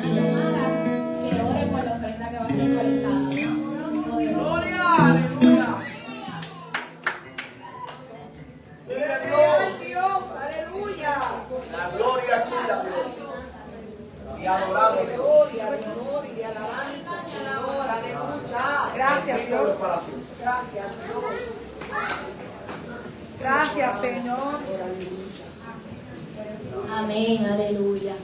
a llamar a que ore por la ofrenda que va a ser colectada. ¡Gloria! ¡Aleluya! Dios, aleluya. La gloria es tuya, Dios. Y adorado, Dios. Gloria, de honor y de alabanza, Señor, aleluya. Gracias, Dios. Gracias, Dios. Gracias, Señor. Amén, aleluya.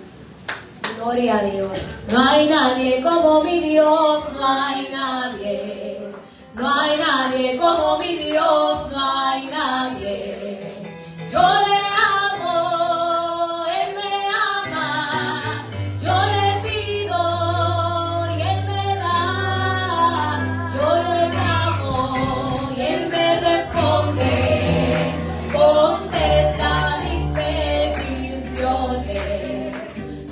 Gloria a Dios. No hay nadie como mi Dios, no hay nadie. No hay nadie como mi Dios, no hay nadie. Yo le amo, Él me ama. Yo le pido y Él me da. Yo le llamo y Él me responde. Contesta mis peticiones.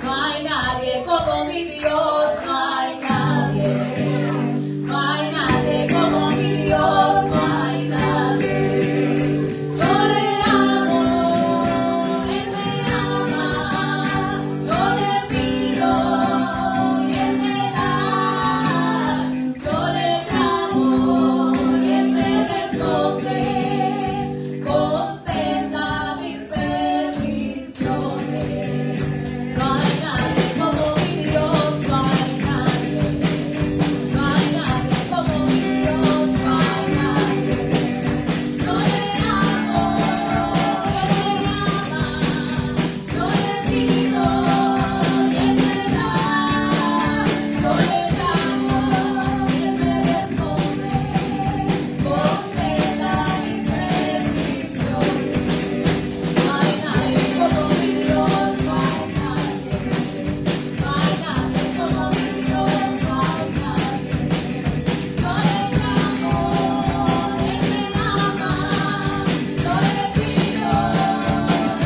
No hay nadie como mi Dios, no hay nadie. No hay nadie como mi Dios, no hay nadie. Yo le amo, Él me ama. Yo le pido y Él me da. Yo le llamo y Él me responde. Contesta mis peticiones. No hay nadie como mi Dios, no hay nadie. No hay nadie como mi Dios, no hay nadie. Yo le amo, Él me ama. Yo le pido y Él me da. Yo le llamo y Él me responde. Contesta mis peticiones. No hay nadie como mi Dios, no hay nadie. No hay nadie como mi Dios, no hay nadie. Yo le llamo, Él me ama. Yo le pido, Él me da.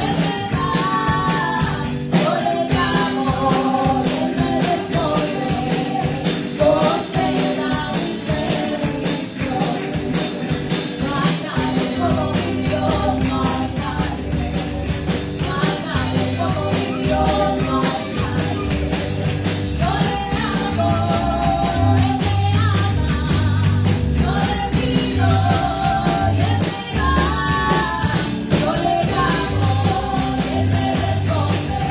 Yo le llamo, Él me responde. Contesta mis peticiones. No hay nadie como mi Dios, no hay nadie. No hay nadie como mi Dios, no hay nadie. Yo le amo, Él me ama. Yo le pido y Él me da. Yo le llamo y Él me responde.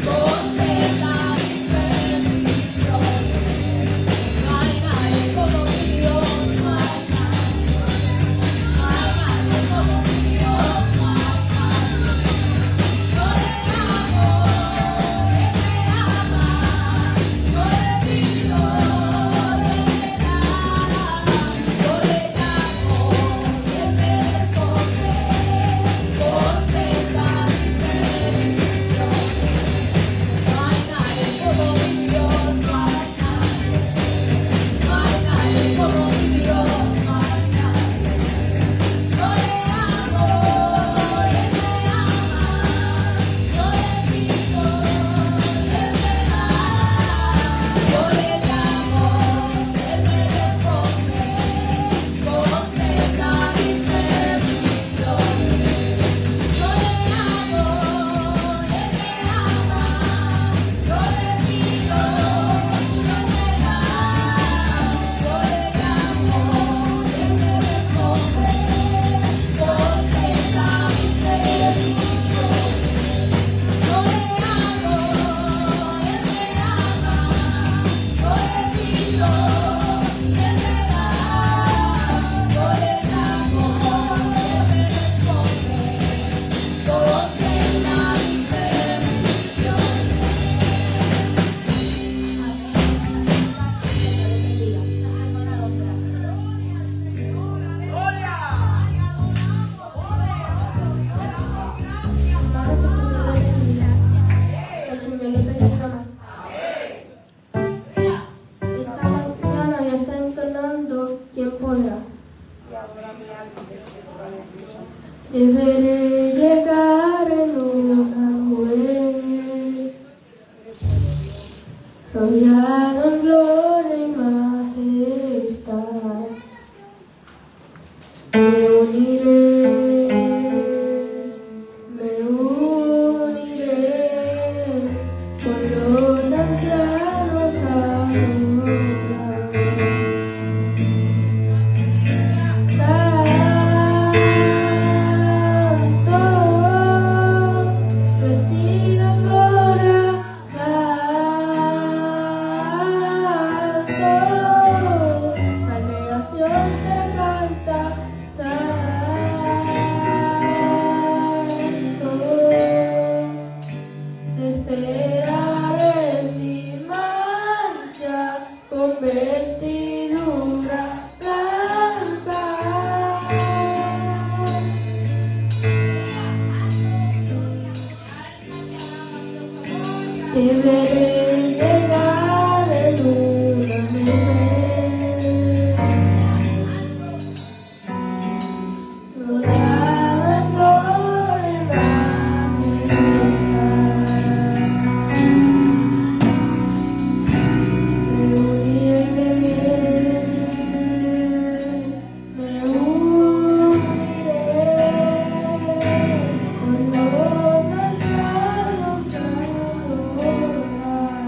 Contesta mis peticiones. No hay nadie como mi Dios, no hay nadie. No hay nadie como mi Dios, no hay nadie. Yo le amo, Él me ama. Yo le pido, Él me da. Yo le llamo y Él me responde. Contesta mis peticiones. No hay nadie como mi Dios, no hay nadie. No hay nadie como mi Dios, no hay nadie. Yo le amo, Él me ama. Yo le pido, Él me da. Yo le llamo, Él me responde. Contesta mis peticiones. Yo le amo, Él me ama. Yo le pido y Él me da. Yo le llamo y Él me responde. Contesta mis peticiones. Yo le amo, Él me ama. Yo le pido y Él me da. Yo le llamo y Él me responde. Contesta mis Esta mañana ya está ensonando, ¿quién podrá? Deberé llegar en una nube, rodeado en gloria y majestad. Me uniré con los ancianos. la negación te canta santo. Te esperaré sin mancha, con vestidura blanca. Te veré llegar en una nube, rodeada de flores me uniré, me uniré, cuando nuestros labios se adoran.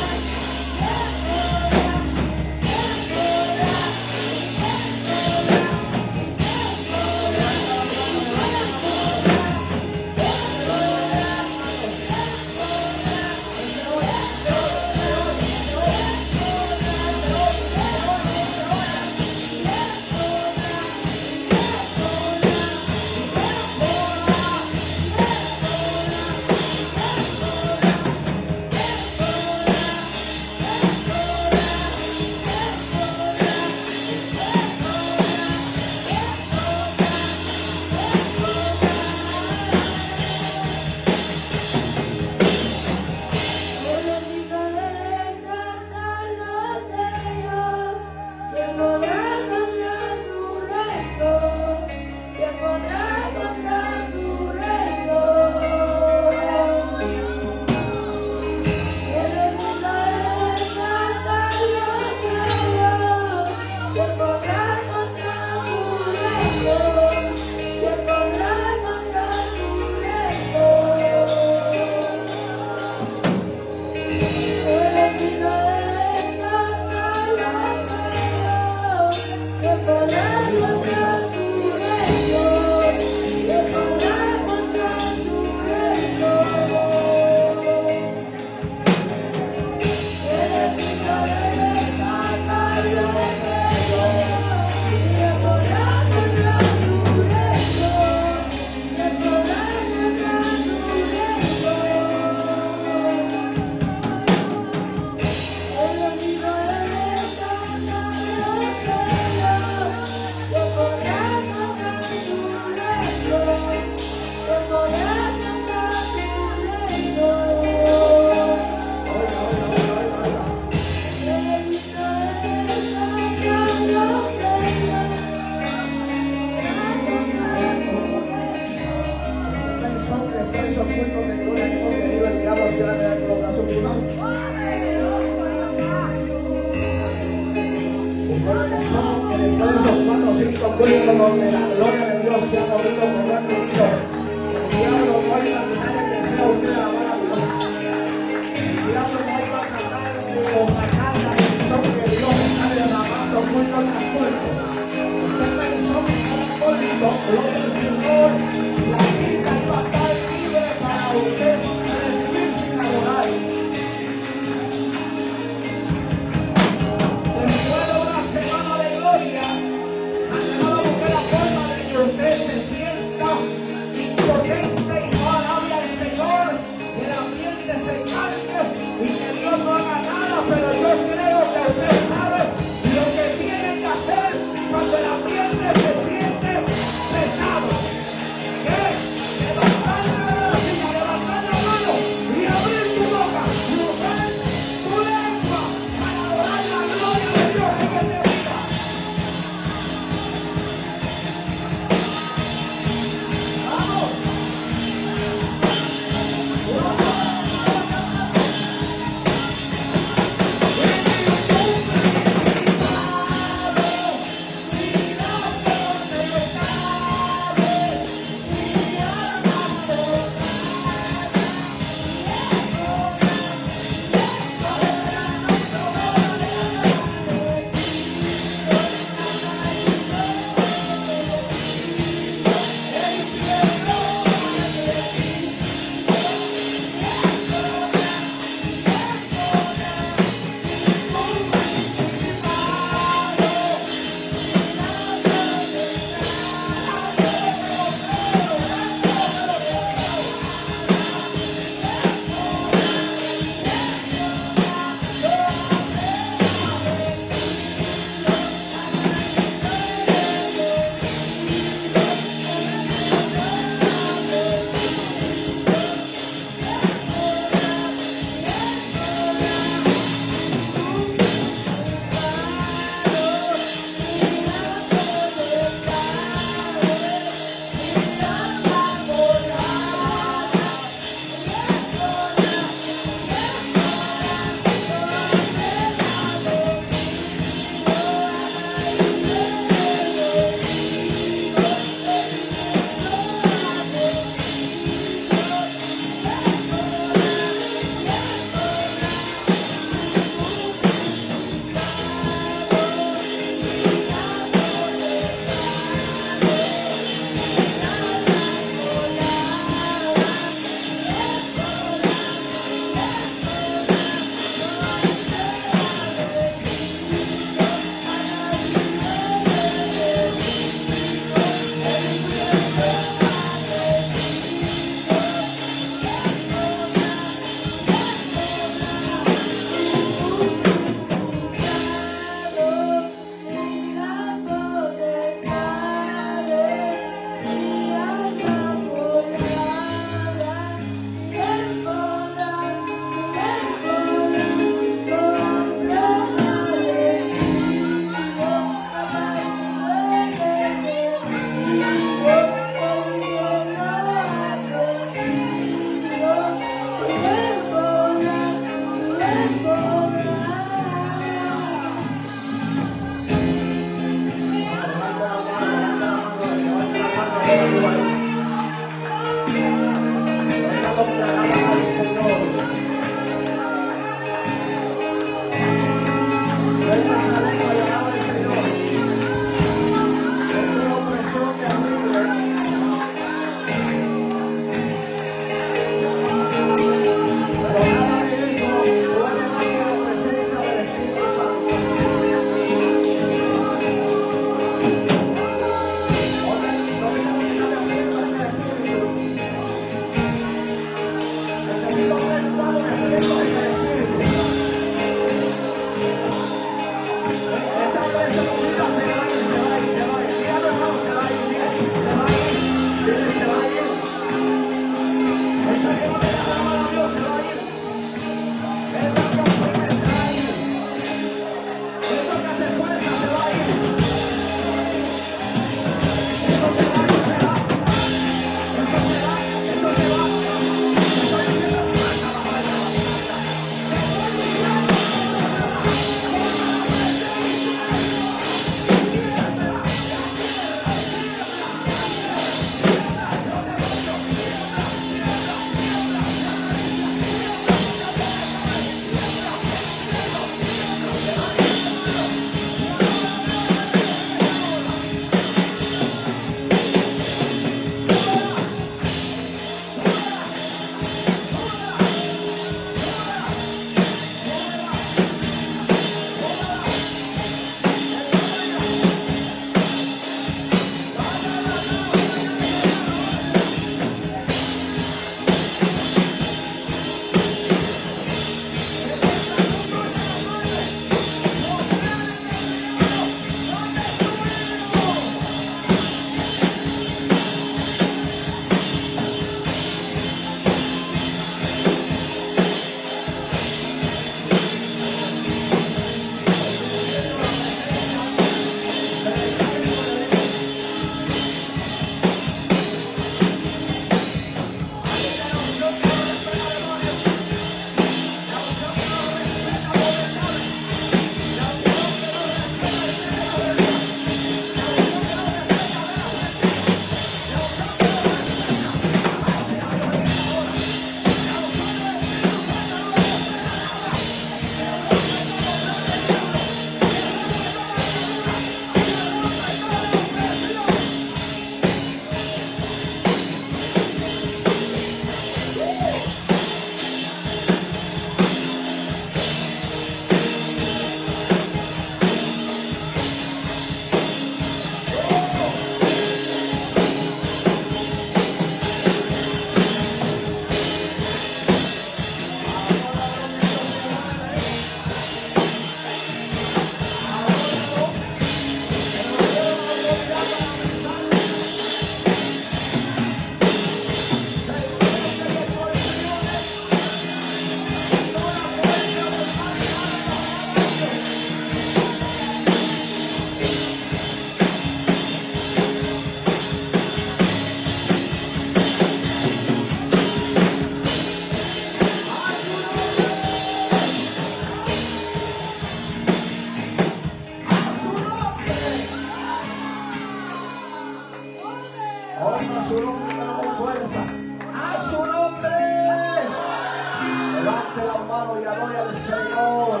gloria, gloria al Señor.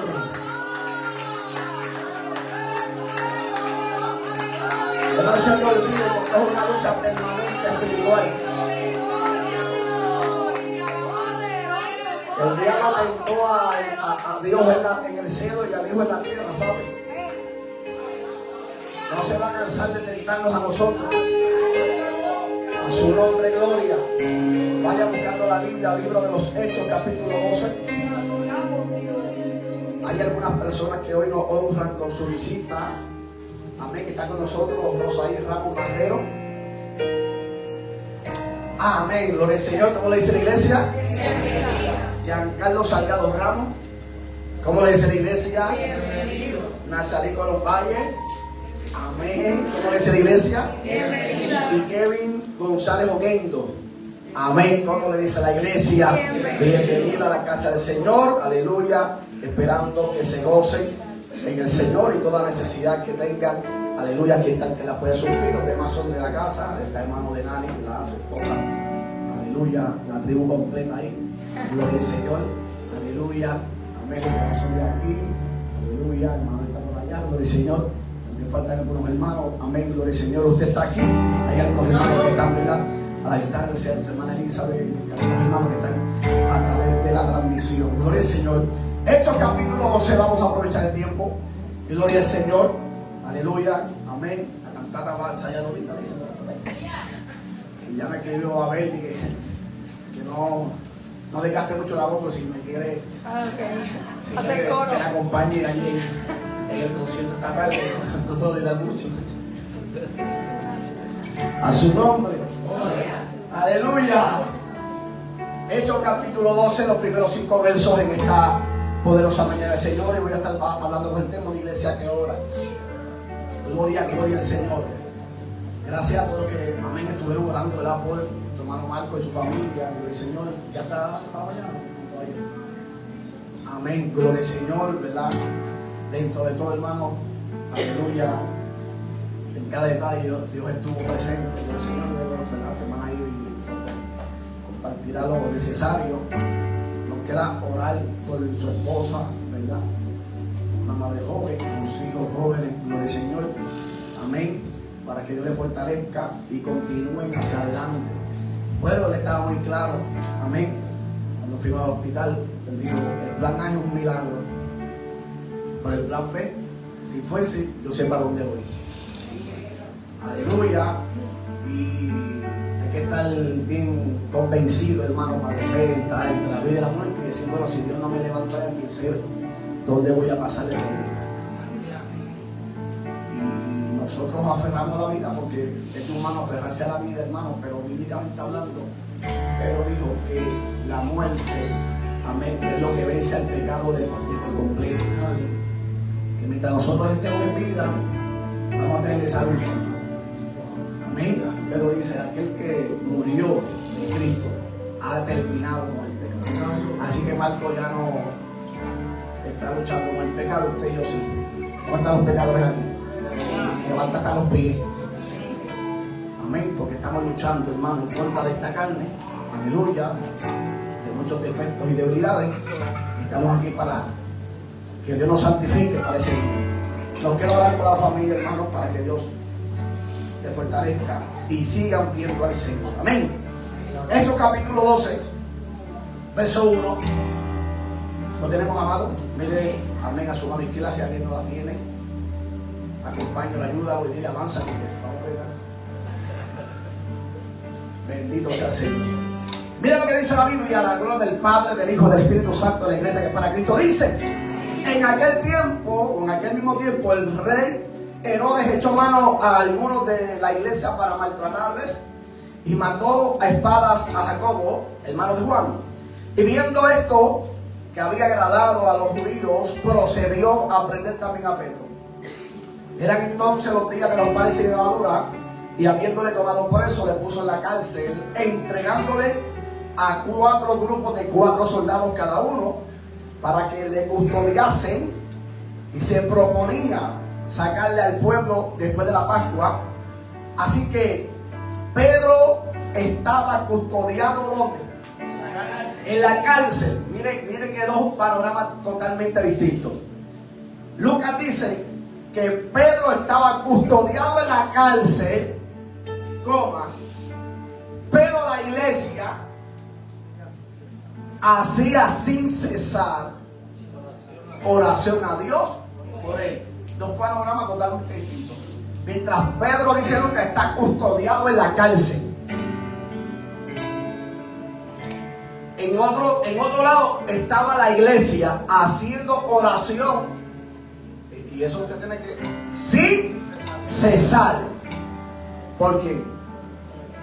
Que no se te olvide porque es una lucha permanente espiritual. El diablo tentó a Dios en el cielo y al Hijo en la tierra, ¿sabe? No se van a cansar de tentarnos a nosotros. A su nombre, gloria. Vaya buscando la Biblia, el libro de los Hechos, capítulo 12. Hay algunas personas que hoy nos honran con su visita. Amén, que está con nosotros, Rosaí Ramos Marrero. Amén, gloria al Señor. ¿Cómo le dice la iglesia? Giancarlo Salgado Ramos. ¿Cómo le dice la iglesia? Nachalí Colón Valle. Amén. ¿Cómo le dice la iglesia? Y Kevin González Oguendo. Amén. ¿Cómo le dice la iglesia? Bienvenida a la casa del Señor. Aleluya. Esperando que se gocen en el Señor y toda necesidad que tengan. Aleluya. Aquí está el que la puede suplir. Los demás son de la casa. Está hermano de Nani, la su esposa. Aleluya. La tribu completa ahí. Gloria al Señor. Aleluya. Amén. Los demás son de aquí. Aleluya. Hermano está por allá. Gloria al Señor. Me faltan algunos hermanos. Amén. Gloria al Señor. Usted está aquí. Hay algunos hermanos que están, ¿verdad?, a la distancia. Nuestra hermana Elizabeth. Hay algunos hermanos que están a través de la transmisión. Gloria al Señor. Hechos capítulo 12. Vamos a aprovechar el tiempo. Gloria al Señor. Aleluya. Amén. La cantata balsa ya lo viste, dice. Y ya me escribió a ver que no desgaste mucho la voz, pero si me quiere, si quiere que la acompañe allí en el concierto esta tarde, no puedo ir mucho. A su nombre. Aleluya. Hechos capítulo 12, los primeros 5 versos en esta poderosa mañana del Señor. Y voy a estar hablando con el tema de iglesia que ora. Gloria, gloria al Señor. Gracias a todos que, amén, estuvieron orando, ¿verdad?, por tu hermano Marco y su familia. Gloria al Señor. Ya está mañana. Amén. Gloria al Señor, ¿verdad? Dentro de todo, hermano. Aleluya. En cada detalle Dios estuvo presente. Gloria al Señor, ¿verdad? Tu hermana Ivy compartirá lo necesario. Nos queda orar por su esposa, ¿verdad? Una madre joven, sus hijos jóvenes. Gloria al Señor. Amén. Para que Dios le fortalezca y continúen hacia adelante. Bueno, le estaba muy claro. Amén. Cuando fuimos al hospital, él dijo: el plan A es un milagro, pero el plan B, si fuese, yo sé para dónde voy. Aleluya. Y hay que estar bien convencido, hermano, para ver, estar entre la vida y la muerte y decir: bueno, si Dios no me levanta de mi ser, ¿dónde voy a pasar de mi vida? Nosotros nos aferramos a la vida porque es humano aferrarse a la vida, hermano, pero bíblicamente hablando, Pedro dijo que la muerte, amén, es lo que vence al pecado de por completo. Que mientras nosotros estemos en vida, vamos a tener esa lucha. Amén. Pedro dice: aquel que murió en Cristo ha terminado con el pecado. Así que Marco ya no está luchando con el pecado, usted y yo sí. ¿Cómo están los pecadores aquí? Levanta hasta los pies. Amén. Porque estamos luchando, hermano, en contra de esta carne. Aleluya. De muchos defectos y debilidades. Estamos aquí para que Dios nos santifique para ese día. Nos quiero orar por la familia, hermano, para que Dios le fortalezca y sigan viendo al Señor. Amén. Hechos capítulo 12, verso 1. Lo tenemos, amado. Mire, amén, a su mano izquierda, si alguien no la tiene. Acompaño, la ayuda, voy a decir: avanza, porque vamos a ver. Bendito sea el Señor. Mira lo que dice la Biblia: la gloria del Padre, del Hijo, del Espíritu Santo, de la iglesia que es para Cristo. Dice: en aquel tiempo, o en aquel mismo tiempo, el rey Herodes echó mano a algunos de la iglesia para maltratarles y mató a espadas a Jacobo, hermano de Juan. Y viendo esto, que había agradado a los judíos, procedió a prender también a Pedro. Eran entonces los días de los panes sin levadura, y habiéndole tomado preso, le puso en la cárcel, entregándole a 4 grupos de 4 soldados cada uno, para que le custodiasen, y se proponía sacarle al pueblo después de la Pascua. Así que Pedro estaba custodiado ¿dónde? En la cárcel, mire que dos panoramas totalmente distintos. Lucas dice que Pedro estaba custodiado en la cárcel, pero la iglesia hacía sin cesar oración a Dios por él. Dos panoramas totalmente distintos. Mientras Pedro, dice Lucas, está custodiado en la cárcel. En otro lado estaba la iglesia haciendo oración. Y eso usted tiene que, sin cesar. ¿Por quién?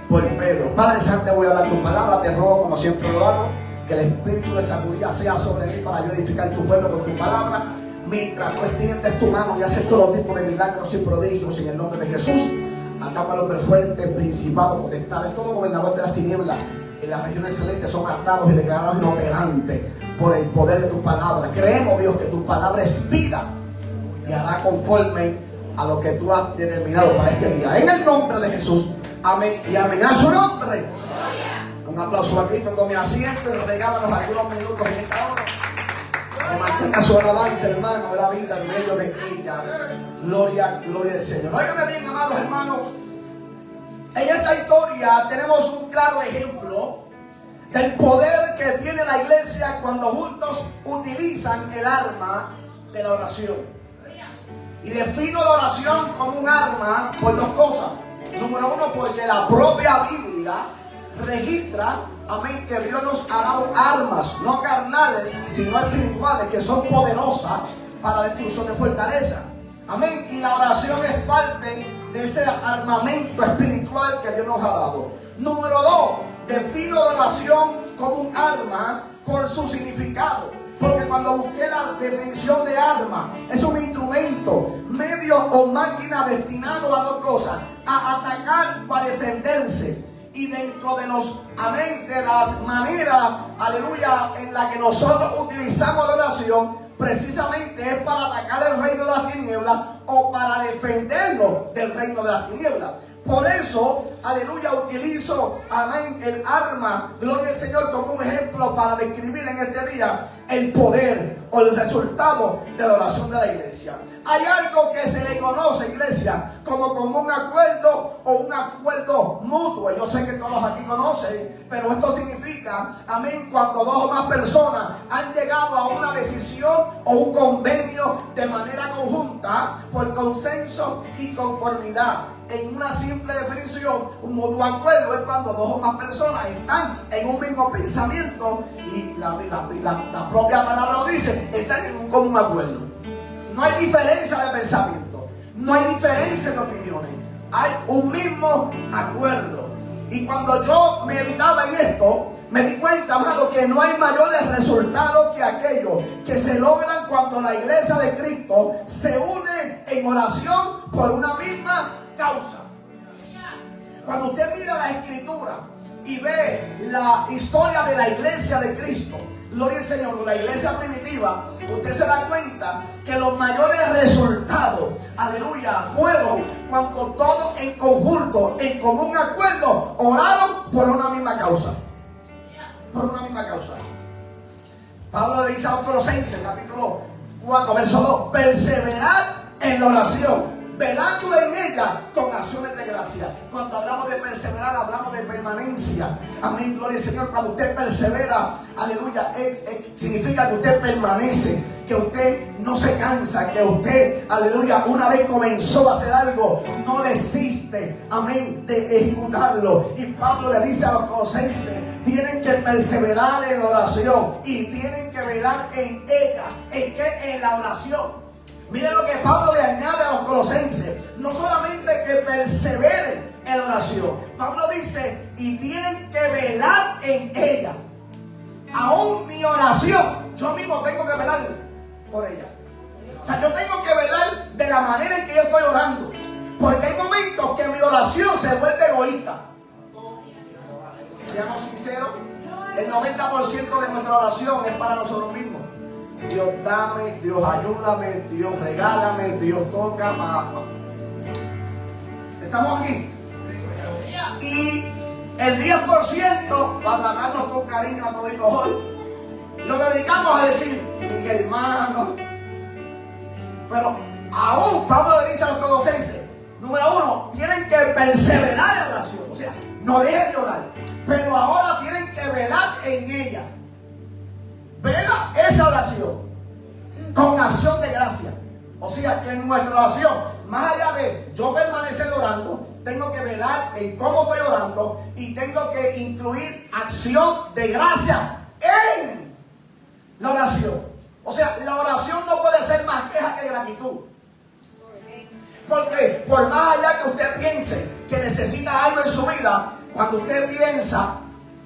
Por Pedro. Padre Santo, voy a dar tu palabra. Te ruego, como siempre lo hago, que el espíritu de sabiduría sea sobre mí para yo edificar tu pueblo con tu palabra. Mientras tú extiendes tu mano y haces todo tipo de milagros y prodigios en el nombre de Jesús. Atamos a los del fuerte, principados, potestades, todo gobernador de las tinieblas en las regiones celestes son atados y declarados inoperantes por el poder de tu palabra. Creemos, Dios, que tu palabra es vida y hará conforme a lo que tú has determinado para este día. En el nombre de Jesús, amén y amén. A su nombre. Un aplauso a Cristo. Tome asiento y regálanos algunos minutos en esta hora. Mantenga su alabanza, hermano, de la vida en medio de ella. Gloria, gloria al Señor. Óigame bien, amados hermanos. En esta historia tenemos un claro ejemplo del poder que tiene la iglesia cuando juntos utilizan el arma de la oración. Y defino la oración como un arma por dos cosas. Número uno, porque la propia Biblia registra, amén, que Dios nos ha dado armas, no carnales, sino espirituales, que son poderosas para la destrucción de fortaleza. Amén. Y la oración es parte de ese armamento espiritual que Dios nos ha dado. Número dos, defino la oración como un arma por su significado. Porque cuando busqué la definición de arma, es un instrumento, medio o máquina destinado a dos cosas: a atacar o a defenderse. Y dentro de los, amén, de las maneras, aleluya, en la que nosotros utilizamos la oración, precisamente es para atacar el reino de las tinieblas o para defendernos del reino de las tinieblas. Por eso, aleluya, utilizo, amén, el arma, gloria al Señor, como un ejemplo para describir en este día el poder o el resultado de la oración de la iglesia. Hay algo que se le conoce, iglesia, como un acuerdo o un acuerdo mutuo. Yo sé que todos aquí conocen, pero esto significa, amén, cuando dos o más personas han llegado a una decisión o un convenio de manera conjunta, por consenso y conformidad. En una simple definición, un mutuo acuerdo es cuando dos o más personas están en un mismo pensamiento y la propia palabra lo dice, están en un común acuerdo. No hay diferencia de pensamiento, no hay diferencia de opiniones, hay un mismo acuerdo. Y cuando yo meditaba en esto, me di cuenta, amado, que no hay mayores resultados que aquellos que se logran cuando la iglesia de Cristo se une en oración por una misma causa. Cuando usted mira la escritura y ve la historia de la iglesia de Cristo, gloria al Señor, la iglesia primitiva, usted se da cuenta que los mayores resultados, aleluya, fueron cuando todos en conjunto, en común acuerdo, oraron por una misma causa. Por una misma causa. Pablo le dice a los Colosenses, capítulo 4, verso 2, perseverar en la oración, velando en ella con acciones de gracia. Cuando hablamos de perseverar, hablamos de permanencia. Amén, gloria al Señor. Cuando usted persevera, aleluya, significa que usted permanece, que usted no se cansa, que usted, aleluya, una vez comenzó a hacer algo, no desiste, amén, de ejecutarlo. Y Pablo le dice a los colosenses, tienen que perseverar en la oración y tienen que velar en ella. ¿En qué? En la oración. Miren lo que Pablo le añade a los colosenses. No solamente que perseveren en la oración. Pablo dice, y tienen que velar en ella. Aún mi oración, yo mismo tengo que velar por ella. O sea, yo tengo que velar de la manera en que yo estoy orando. Porque hay momentos que mi oración se vuelve egoísta. Seamos sinceros, el 90% de nuestra oración es para nosotros mismos. Dios dame, Dios ayúdame, Dios regálame, Dios toca. ¿Estamos aquí? Y El 10% para tratarnos con cariño a toditos hoy lo dedicamos a decir, mi hermano. Pero aún Pablo le dice a los colosenses, número 1, tienen que perseverar en oración. O sea, no dejen de orar, pero ahora tienen que velar en ella. Vela esa oración con acción de gracia. O sea, que en nuestra oración, más allá de yo permanecer orando, tengo que velar en cómo estoy orando y tengo que incluir acción de gracia en la oración. O sea, la oración no puede ser más queja que gratitud. Porque por más allá que usted piense que necesita algo en su vida, cuando usted piensa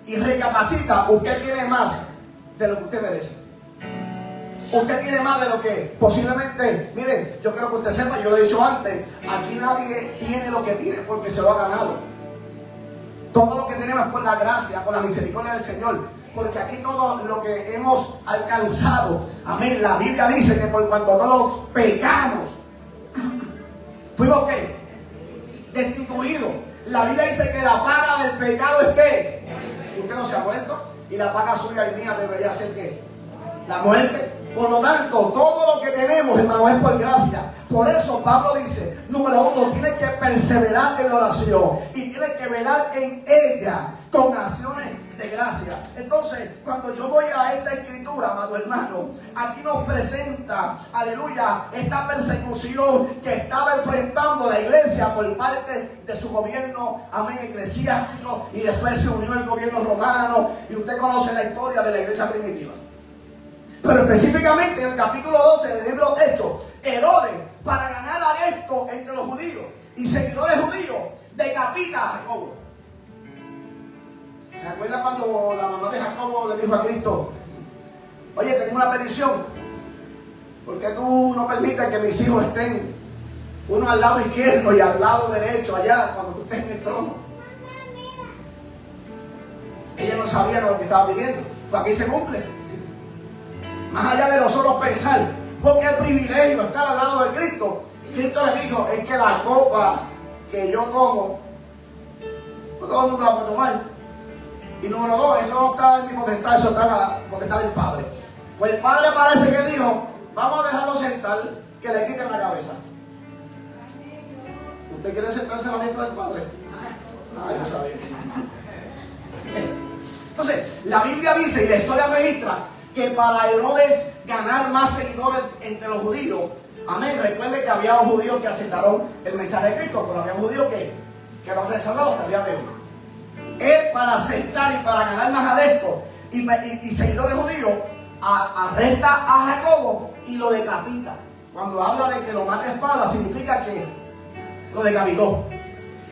y recapacita, usted tiene más de lo que usted merece. Usted tiene más de lo que posiblemente, miren, yo quiero que usted sepa, yo lo he dicho antes, aquí nadie tiene lo que tiene porque se lo ha ganado. Todo lo que tenemos es por la gracia, por la misericordia del Señor. Porque aquí todo lo que hemos alcanzado, amén, la Biblia dice que por cuanto todos pecamos, fuimos ¿qué? Destituidos. La Biblia dice que la paga del pecado es ¿qué? Usted no se ha muerto y la paga suya y mía debería ser ¿qué? La muerte. Por lo tanto, todo lo que tenemos, hermano, es por gracia. Por eso Pablo dice, número 1, tienes que perseverar en la oración y tienes que velar en ella con acciones de gracia. Entonces, cuando yo voy a esta escritura, amado hermano, aquí nos presenta, aleluya, esta persecución que estaba enfrentando la iglesia por parte de su gobierno, amén, eclesiástico, y después se unió el gobierno romano, y usted conoce la historia de la iglesia primitiva. Pero específicamente en el capítulo 12 del libro Hechos, Herodes, para ganar adeptos entre los judíos y seguidores judíos, decapita a Jacobo. ¿Se acuerda cuando la mamá de Jacobo le dijo a Cristo, oye, tengo una petición, ¿por qué tú no permites que mis hijos estén uno al lado izquierdo y al lado derecho allá cuando tú estés en el trono? Ella no sabía lo que estaba pidiendo, pues aquí se cumple. Más allá de nosotros pensar, porque el privilegio estar al lado de Cristo. Cristo le dijo, es que la copa que yo como, no todo el mundo la puede tomar. Y número 2, eso no está en mi potestad, eso está en la potestad del Padre. Pues el Padre parece que dijo, vamos a dejarlo sentar, que le quiten la cabeza. ¿Usted quiere sentarse a la diestra del Padre? Ah, yo sabía. Entonces, la Biblia dice, y la historia registra, que para Herodes ganar más seguidores entre los judíos, amén, recuerde que había judíos que aceptaron el mensaje de Cristo, pero había judíos que los rechazaron hasta el día de hoy. Él, para aceptar y para ganar más adeptos y seguidores judíos, arresta a Jacobo y lo decapita. Cuando habla de que lo mata a espada, significa que lo decapitó.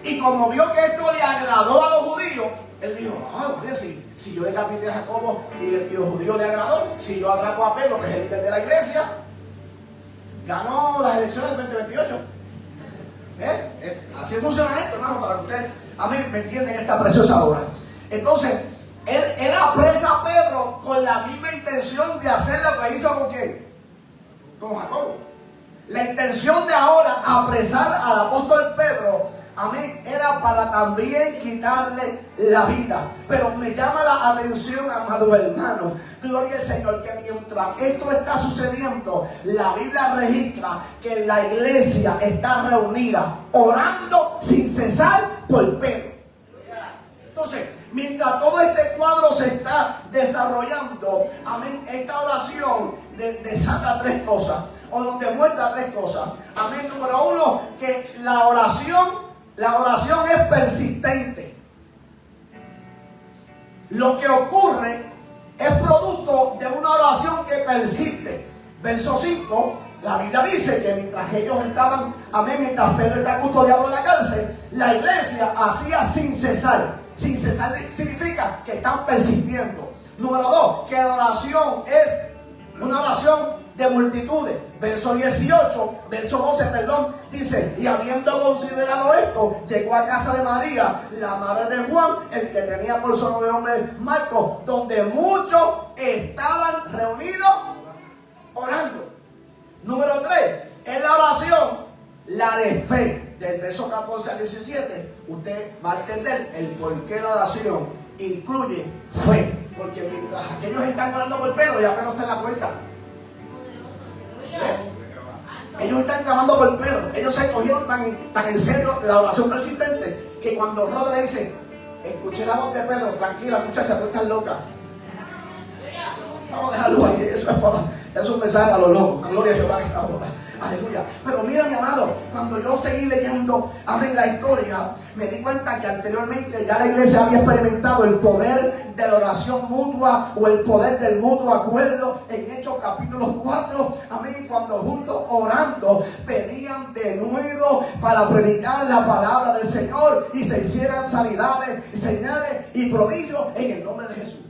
Y como vio que esto le agradó a los judíos, él dijo, si yo decapité a Jacobo y los judíos le agradó, si yo atrapo a Pedro, que es el líder de la iglesia, ganó las elecciones del 2028. Así funciona esto, hermano, para que usted, a mí me entienden esta preciosa hora. Entonces, él apresa a Pedro con la misma intención de hacer lo que hizo con quién, con Jacobo. La intención de ahora apresar al apóstol Pedro, amén, era para también quitarle la vida. Pero me llama la atención, amado hermano, gloria al Señor, que mientras esto está sucediendo, la Biblia registra que la iglesia está reunida orando sin cesar por Pedro. Entonces, mientras todo este cuadro se está desarrollando, amén, esta oración desata tres cosas, o donde muestra tres cosas. Amén. Número 1, que la oración es persistente. Lo que ocurre es producto de una oración que persiste. Verso 5, la Biblia dice que mientras ellos estaban, amén, mientras Pedro está custodiado en la cárcel, la iglesia hacía sin cesar. Sin cesar significa que están persistiendo. Número 2, que la oración es una oración de multitudes. Verso 18, verso 12, perdón, dice, y habiendo considerado esto, llegó a casa de María, la madre de Juan, el que tenía por sobrenombre Marcos, donde muchos estaban reunidos orando. Número 3, es la oración, la de fe. del verso 14 al 17, usted va a entender el porqué de la oración incluye fe. Porque mientras aquellos están orando por Pedro, ya Pedro está en la puerta. Ellos están clamando por Pedro. Ellos se cogieron tan en serio la oración persistente que cuando Roda le dice, escuché la voz de Pedro, tranquila muchacha, tú estás loca. Vamos a dejarlo aquí, eso es un mensaje para los locos. Gloria a Jehová. Aleluya. Pero mira, mi amado, cuando yo seguí leyendo la historia, me di cuenta que anteriormente ya la iglesia había experimentado el poder de la oración mutua o el poder del mutuo acuerdo en Hechos capítulo 4. Amén. Cuando juntos orando pedían de nuevo para predicar la palabra del Señor y se hicieran sanidades, señales y prodigios en el nombre de Jesús.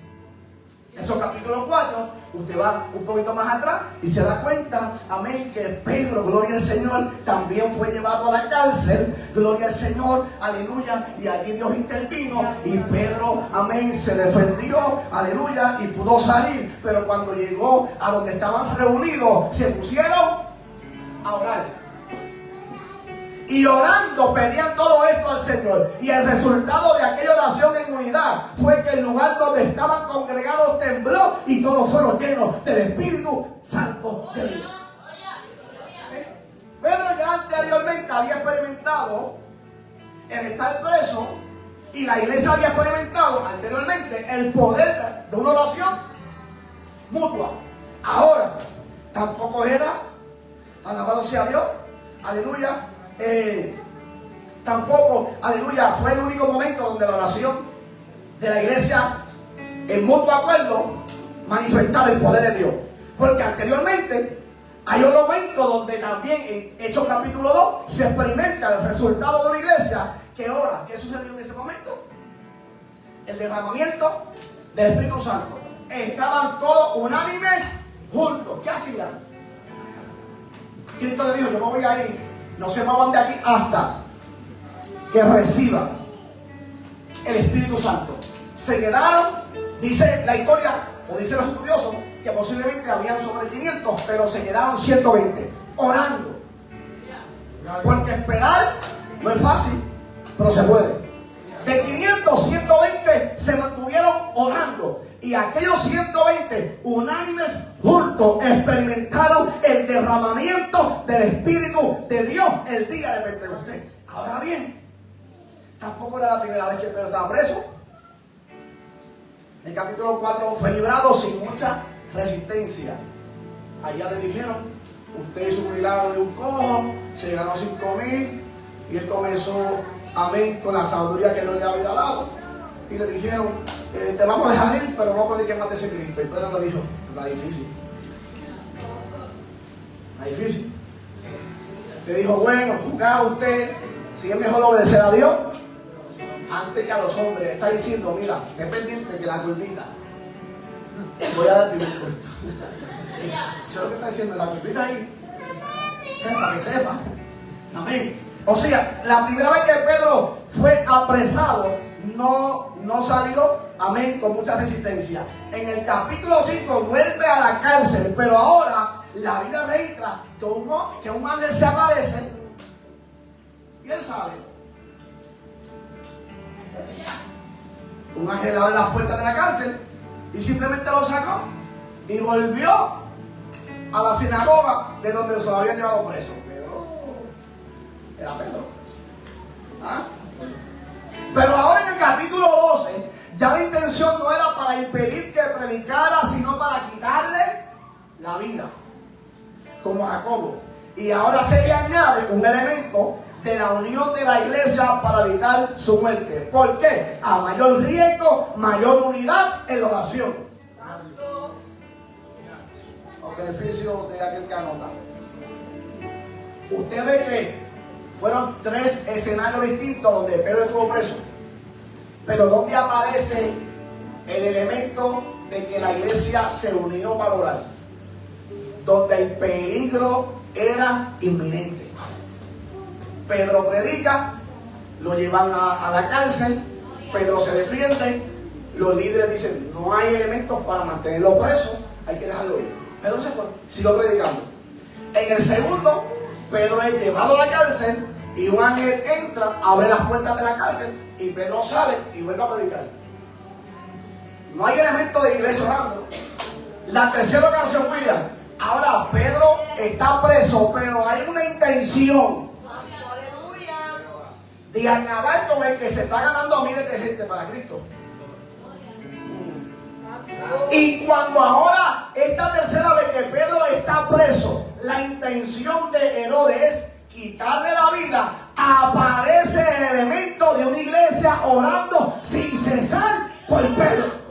Hechos capítulo 4, usted va un poquito más atrás y se da cuenta, amén, que Pedro, gloria al Señor, también fue llevado a la cárcel, gloria al Señor, aleluya, y allí Dios intervino y Pedro, amén, se defendió, aleluya, y pudo salir. Pero cuando llegó a donde estaban reunidos, se pusieron a orar. Y orando pedían todo esto al Señor. Y el resultado de aquella oración en unidad fue que el lugar donde estaban congregados tembló y todos fueron llenos del Espíritu Santo de Dios. Pedro ya anteriormente había experimentado el estar preso y la iglesia había experimentado anteriormente el poder de una oración mutua. Ahora, tampoco era, alabado sea Dios, aleluya. Tampoco, aleluya, fue el único momento donde la oración de la iglesia en mutuo acuerdo manifestaba el poder de Dios. Porque anteriormente hay otro momento donde también en Hechos capítulo 2 se experimenta el resultado de una iglesia que ora. ¿Qué sucedió en ese momento? El derramamiento del Espíritu Santo. Estaban todos unánimes juntos. ¿Qué hacían? Cristo le dijo, yo me voy a ir. No se muevan de aquí hasta que reciban el Espíritu Santo. Se quedaron, dice la historia, o dicen los estudiosos, que posiblemente habían sobre 500, pero se quedaron 120, orando. Porque esperar no es fácil, pero se puede. De 500, 120 se mantuvieron orando. Y aquellos 120 unánimes juntos experimentaron el derramamiento del Espíritu de Dios el día de Pentecostés. Ahora bien, tampoco era la primera vez que Pedro estaba preso. En capítulo 4 fue librado sin mucha resistencia. Allá le dijeron, usted hizo un milagro de un cojo, se ganó 5,000 y él comenzó, amén, con la sabiduría que Dios le había dado. Y le dijeron, te vamos a dejar ir, pero no prediques más de ese Cristo. Y Pedro le dijo, está difícil. Está difícil. Le dijo, bueno, juzgado usted, si es mejor obedecer a Dios antes que a los hombres. Está diciendo, mira, es pendiente que la culpita. Voy a dar el primer culto. Eso es lo que está diciendo, la culpita ahí. Para que sepa. Amén. O sea, la primera vez que Pedro fue apresado, no salió, amén, con mucha resistencia. En el capítulo 5 vuelve a la cárcel, pero ahora la Biblia registra que un ángel se aparece y él sale. Un ángel abre las puertas de la cárcel y simplemente lo sacó y volvió a la sinagoga de donde se lo habían llevado preso. Pedro era Pedro. ¿Ah? Pero ahora en el capítulo 12, ya la intención no era para impedir que predicara, sino para quitarle la vida, como Jacobo. Y ahora se le añade un elemento de la unión de la iglesia para evitar su muerte. ¿Por qué? A mayor riesgo, mayor unidad en la oración. Santo. Los beneficios de aquel que anota. Usted ve que fueron 3 escenarios distintos donde Pedro estuvo preso. Pero ¿dónde aparece el elemento de que la iglesia se unió para orar? Donde el peligro era inminente. Pedro predica, lo llevan a la cárcel, Pedro se defiende, los líderes dicen, no hay elementos para mantenerlo preso, hay que dejarlo ir. Pedro se fue, siguió predicando. En el segundo, Pedro es llevado a la cárcel, Y un ángel entra, abre las puertas de la cárcel y Pedro sale y vuelve a predicar. No hay elemento de iglesia orando. La tercera ocasión, William. Ahora Pedro está preso, pero hay una intención de acabar con el que se está ganando a miles de gente para Cristo. Y cuando ahora, esta tercera vez que Pedro está preso, la intención de Herodes es quitarle la vida, aparece el elemento de una iglesia orando sin cesar por Pedro.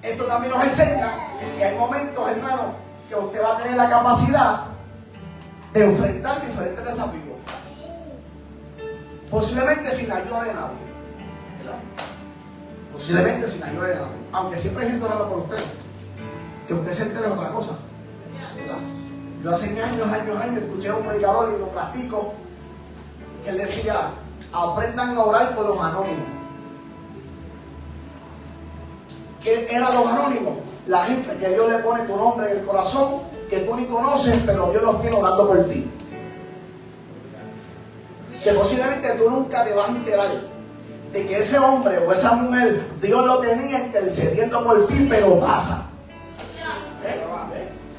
Esto también nos enseña que hay momentos, hermanos, que usted va a tener la capacidad de enfrentar diferentes desafíos, posiblemente sin la ayuda de nadie, ¿verdad? Posiblemente sin la ayuda de nadie, aunque siempre hay gente orando por usted, que usted se entere de otra cosa, ¿verdad? Yo hace años escuché a un predicador y lo practico, que él decía: aprendan a orar por los anónimos. ¿Qué eran los anónimos? La gente que Dios le pone tu nombre en el corazón, que tú ni conoces, pero Dios los tiene orando por ti. Que posiblemente tú nunca te vas a enterar de que ese hombre o esa mujer, Dios lo tenía intercediendo por ti, pero pasa.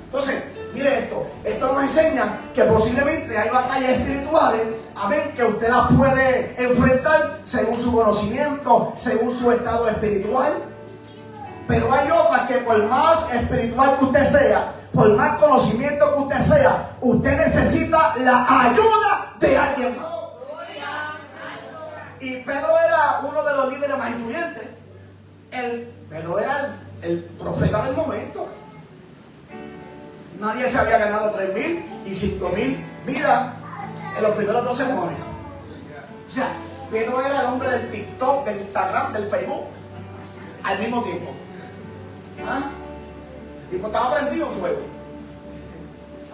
Entonces, mire esto. Esto nos enseña que posiblemente hay batallas espirituales, amén, que usted las puede enfrentar según su conocimiento, según su estado espiritual. Pero hay otras que por más espiritual que usted sea, por más conocimiento que usted sea, usted necesita la ayuda de alguien más. Y Pedro era uno de los líderes más influyentes. Pedro era el profeta del momento. Nadie se había ganado 3,000 y 5,000 vidas en los primeros 2 sermones. O sea, Pedro era el hombre del TikTok, del Instagram, del Facebook, al mismo tiempo. ¿Ah? El tipo estaba prendido en fuego.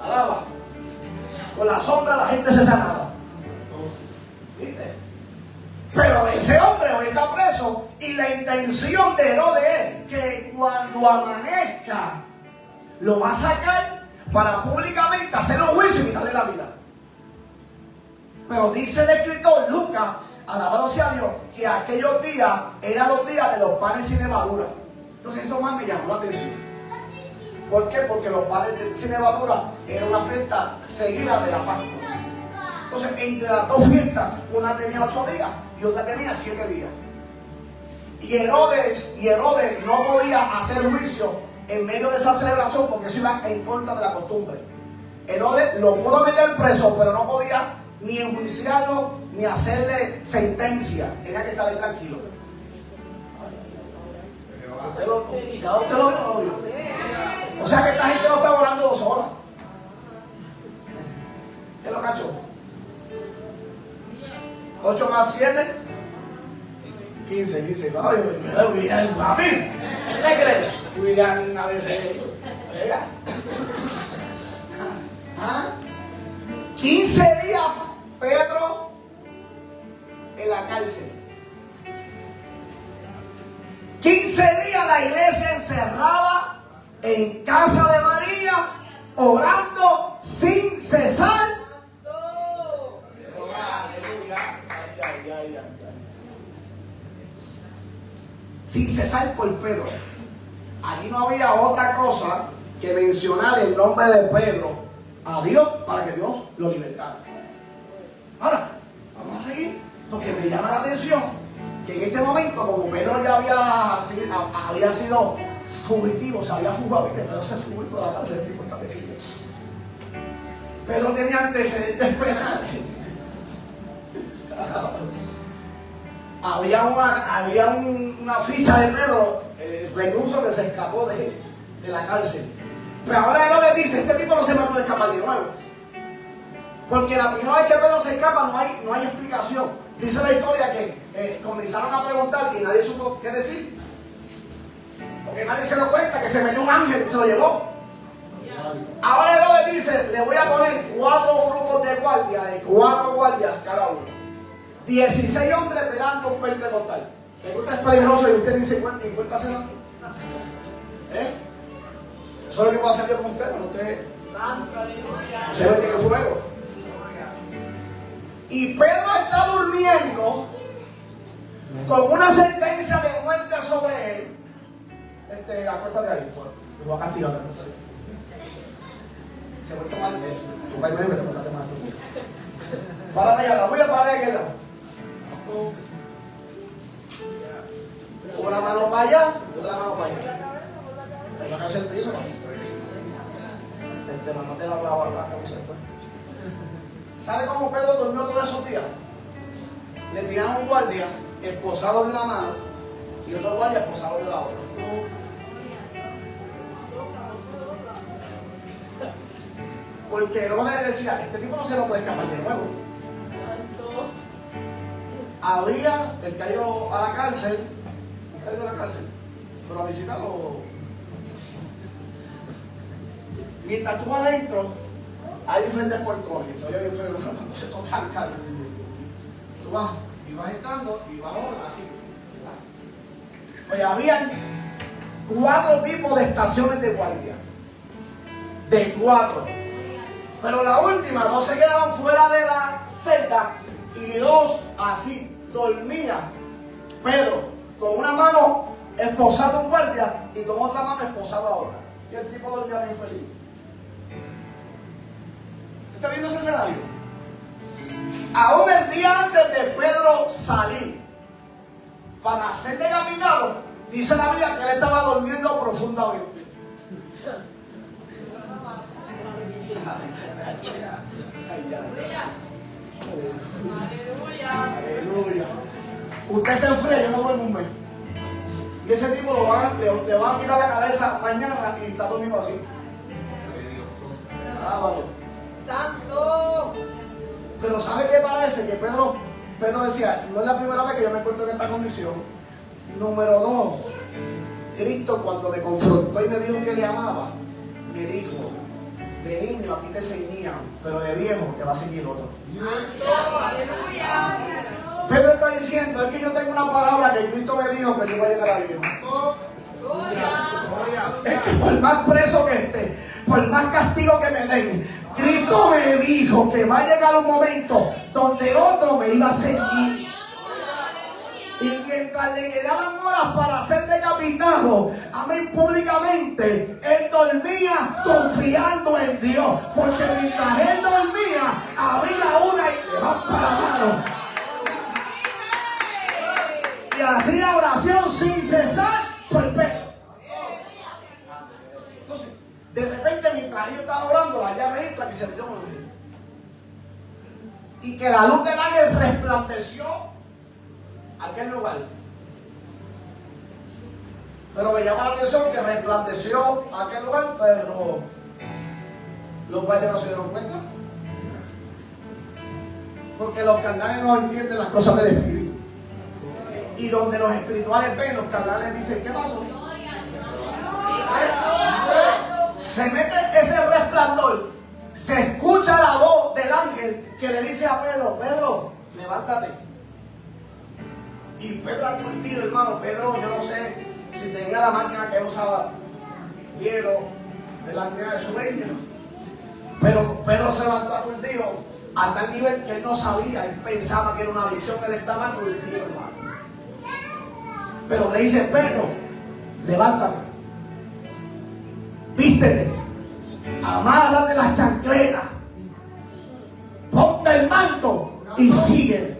Alaba. Con la sombra la gente se sanaba. ¿Viste? Pero ese hombre hoy está preso y la intención de Herodes es que cuando amanezca lo va a sacar para públicamente hacer un juicio y quitarle la vida. Pero dice el escritor Lucas, alabado sea Dios, que aquellos días eran los días de los panes sin levadura. Entonces esto más me llamó la atención. ¿Por qué? Porque los panes sin levadura era una fiesta seguida de la Pascua. Entonces entre las dos fiestas, una tenía 8 días y otra tenía 7 días. Y Herodes no podía hacer juicio en medio de esa celebración porque eso iba en contra de la costumbre. Herodes lo pudo meter preso, pero no podía ni enjuiciarlo ni hacerle sentencia. Tenía que estar ahí tranquilo. Usted lo odio. O sea que esta gente no está orando 2 horas. ¿Qué lo cachó? 8 más 7, 15. Ay, William, papi. ¿Qué te crees? William a veces. Venga. 15 días Pedro en la cárcel. 15 días la iglesia encerrada en casa de María, orando sin cesar. Sin cesar por Pedro. Allí no había otra cosa que mencionar el nombre de Pedro a Dios para que Dios lo libertara. Ahora, vamos a seguir, porque me llama la atención que en este momento, como Pedro ya había sido fugitivo, se había fugado, y Pedro se fugó por la cárcel, tipo está terrible. Pedro tenía antecedentes penales. Había una ficha de Pedro, recluso que se escapó de la cárcel. Pero ahora Herodes dice: este tipo no se me puede escapar de nuevo. Porque la primera vez que Pedro se escapa no hay explicación. Dice la historia que comenzaron a preguntar y nadie supo qué decir. Porque nadie se dio cuenta que se metió un ángel y se lo llevó. Ahora Herodes dice: le voy a poner 4 grupos de guardia, de 4 guardias cada uno. 16 hombres esperando un pentecostal. Que usted es peligroso y usted dice: cuéntaselo. Eso es lo que puede hacer Dios con usted, pero usted Se ve que fuego. Y Pedro está durmiendo con una sentencia de muerte sobre él. Acuérdate ahí, te voy a castigar. Se vuelve mal. Tu país me dijo que te portaste mal. Párate allá, voy a parar de aquel lado. Una mano para allá, otra mano para allá. Hay que hacer el piso, ¿no? No te la clavo acá, ¿sabe cómo Pedro durmió todos esos días? Le tiraron un guardia esposado de una mano y otro guardia esposado de la otra. Porque Herodes decía, este tipo no se lo puede escapar de nuevo. Había el que ha ido a la cárcel, pero a visitarlo. Mientras tú vas adentro, hay diferentes portones. Oye, bien feo, cuando se tocan cada. Tú vas y vas entrando y vas así. Pues habían 4 tipos de estaciones de guardia. De 4. Pero la última, 2 se quedaban fuera de la celda y 2 así dormían. Pedro con una mano esposado a un guardia y con otra mano esposado a otra. Y el tipo dormía bien feliz. ¿Está viendo ese escenario? Aún el día antes de Pedro salir para ser decapitado, dice la Biblia que él estaba durmiendo profundamente. Aleluya. Usted se enfría, yo no duermo un mes. Y ese tipo le van a tirar la cabeza mañana y está durmiendo así. Santo. Pero ¿sabe qué parece? Que Pedro decía, no es la primera vez que yo me encuentro en esta condición. Número 2, Cristo cuando me confrontó y me dijo que le amaba, me dijo, de niño a ti te ceñían, pero de viejo te va a seguir otro. Aleluya. Pedro está diciendo, es que yo tengo una palabra que Cristo me dijo que yo voy a llegar a viejo. Es que por más preso que esté, por más castigo que me den, Cristo me dijo que va a llegar un momento donde otro me iba a seguir. Y mientras le quedaban horas para ser decapitado, amén, públicamente, él dormía confiando en Dios. Porque mientras él dormía, había una y levanta la mano. Y hacía oración sin cesar por Pedro. Entonces, de repente, mientras ellos estaban orando, la llave entra que se vio morir. Y que la luz del ángel resplandeció aquel lugar. Pero me llama la atención que resplandeció aquel lugar, pero los guardias no se dieron cuenta. Porque los carnales no entienden las cosas del espíritu. Y donde los espirituales ven, los carnales dicen, ¿qué pasó? Se mete ese resplandor, se escucha la voz del ángel que le dice a Pedro, Pedro, levántate. Y Pedro ha curtido, hermano. Pedro, yo no sé si tenía la máquina que usaba hierro de la máquina de su reino, pero Pedro se levantó a curtido a tal nivel que él no sabía, él pensaba que era una visión, él estaba curtido, hermano. Pero le dice, Pedro, levántate, vístete, amárrate las chancletas, ponte el manto y sigue.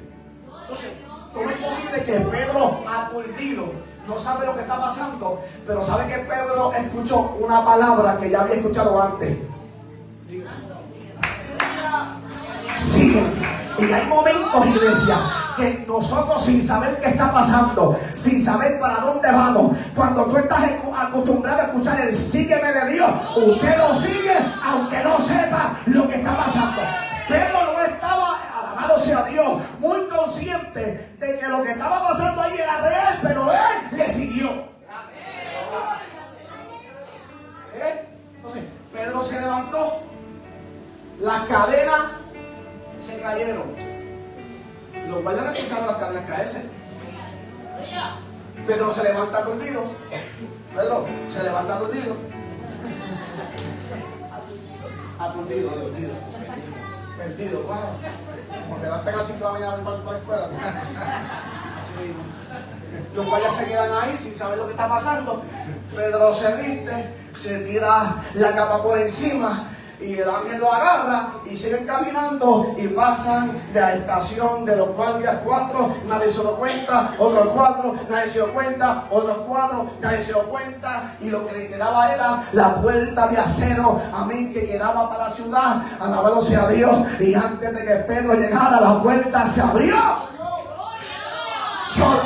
Entonces, ¿cómo es posible que Pedro, aturdido, no sabe lo que está pasando, pero sabe que Pedro escuchó una palabra que ya había escuchado antes? Sigue. Y hay momentos, iglesia, que nosotros sin saber qué está pasando, sin saber para dónde vamos, cuando tú estás acostumbrado a escuchar el sígueme de Dios, usted lo sigue aunque no sepa lo que está pasando. Pedro no estaba, alabado sea Dios, muy consciente de que lo que estaba pasando ahí era real, pero él le siguió. Entonces, Pedro se levantó, las cadenas se cayeron. Los guardias escucharon las cadenas caerse. Pedro se levanta dormido. Pedro se levanta dormido. Aturdido, aturdido. Perdido, wow. Porque no tengan sin caminar para la escuela. Así mismo. Los guayas se quedan ahí sin saber lo que está pasando. Pedro se viste, se tira la capa por encima y el ángel lo agarra y siguen caminando y pasan de la estación de los guardias 4, nadie se dio cuenta, otros 4, nadie se dio cuenta, otros 4, nadie se dio cuenta, y lo que le quedaba era la puerta de acero, amén, que quedaba para la ciudad. Alabado sea Dios. Y antes de que Pedro llegara, la puerta se abrió sola.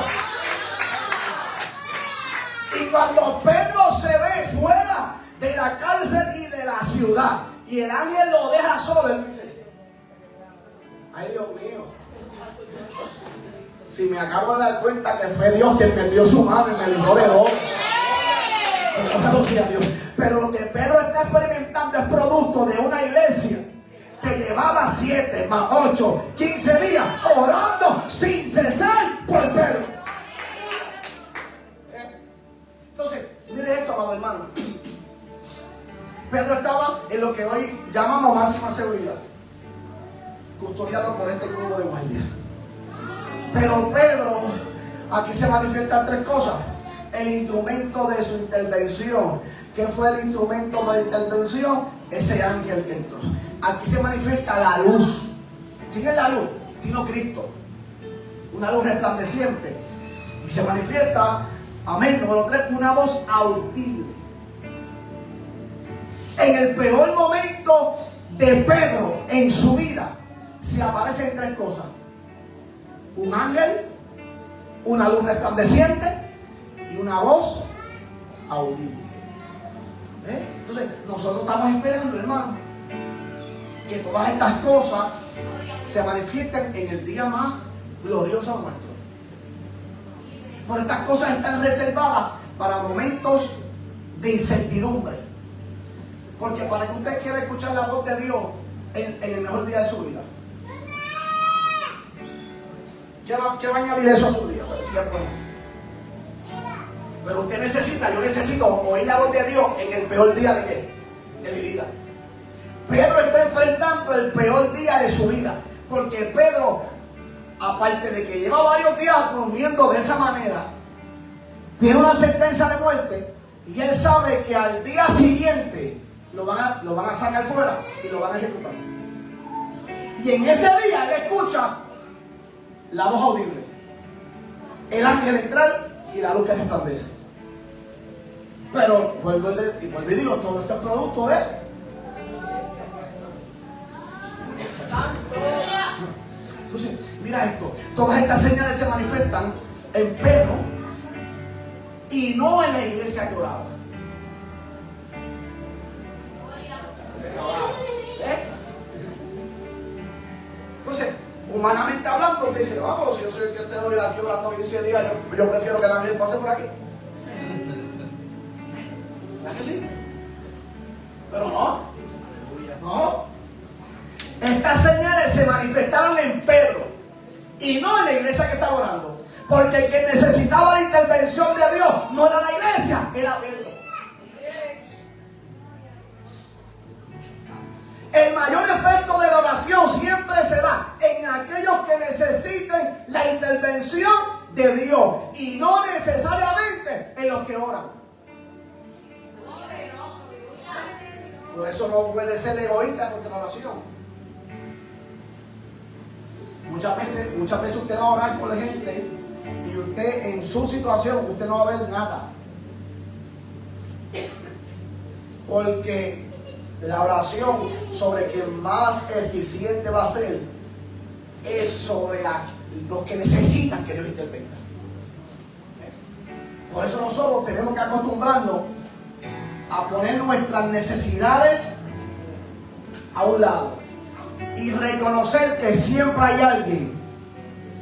Y cuando Pedro se ve fuera de la cárcel y de la ciudad, y el ángel lo deja solo, él dice: ay, Dios mío, si me acabo de dar cuenta que fue Dios quien metió su mano y me libró de todo. Pero lo que Pedro está experimentando es producto de una iglesia que llevaba 7 más 8, 15 días orando sin cesar por Pedro. Entonces, mire esto, amado hermano. Pedro estaba en lo que hoy llamamos máxima seguridad, custodiado por este grupo de guardias. Pero Pedro, aquí se manifiestan 3 cosas. El instrumento de su intervención. ¿Qué fue el instrumento de la intervención? Ese ángel que entró. Aquí se manifiesta la luz. ¿Quién es la luz? Sino Cristo. Una luz resplandeciente. Y se manifiesta, amén, número 3, una voz audible. En el peor momento de Pedro en su vida se aparecen 3 cosas: un ángel, una luz resplandeciente y una voz audible. Entonces nosotros estamos esperando, hermano, que todas estas cosas se manifiesten en el día más glorioso nuestro. Pero estas cosas están reservadas para momentos de incertidumbre. Porque para que usted quiera escuchar la voz de Dios en el mejor día de su vida, ¿qué va a añadir eso a su día? Pero usted necesita, yo necesito oír la voz de Dios en el peor día de ¿qué? De mi vida. Pedro está enfrentando el peor día de su vida. Porque Pedro, aparte de que lleva varios días durmiendo de esa manera, tiene una sentencia de muerte. Y él sabe que al día siguiente lo van a sacar fuera y lo van a ejecutar. Y en ese día él escucha la voz audible, el ángel entrar y la luz que resplandece. Pero vuelvo y digo, todo esto es producto de entonces, mira esto, todas estas señales se manifiestan en Pedro y no en la iglesia que oraba. Entonces, humanamente hablando, usted dice: vamos, si yo soy el que te doy aquí orando 15 días, yo prefiero que el ángel pase por aquí. ¿Es así? Pero no. Estas señales se manifestaron en Pedro y no en la iglesia que estaba orando. Porque quien necesitaba la intervención de Dios no era la iglesia, era Pedro. El mayor efecto de la oración siempre se da en aquellos que necesiten la intervención de Dios y no necesariamente en los que oran. Por eso no puede ser egoísta nuestra oración. Muchas veces usted va a orar por la gente y usted en su situación usted no va a ver nada. Porque la oración sobre quien más eficiente va a ser es sobre los que necesitan que Dios intervenga. Por eso nosotros tenemos que acostumbrarnos a poner nuestras necesidades a un lado y reconocer que siempre hay alguien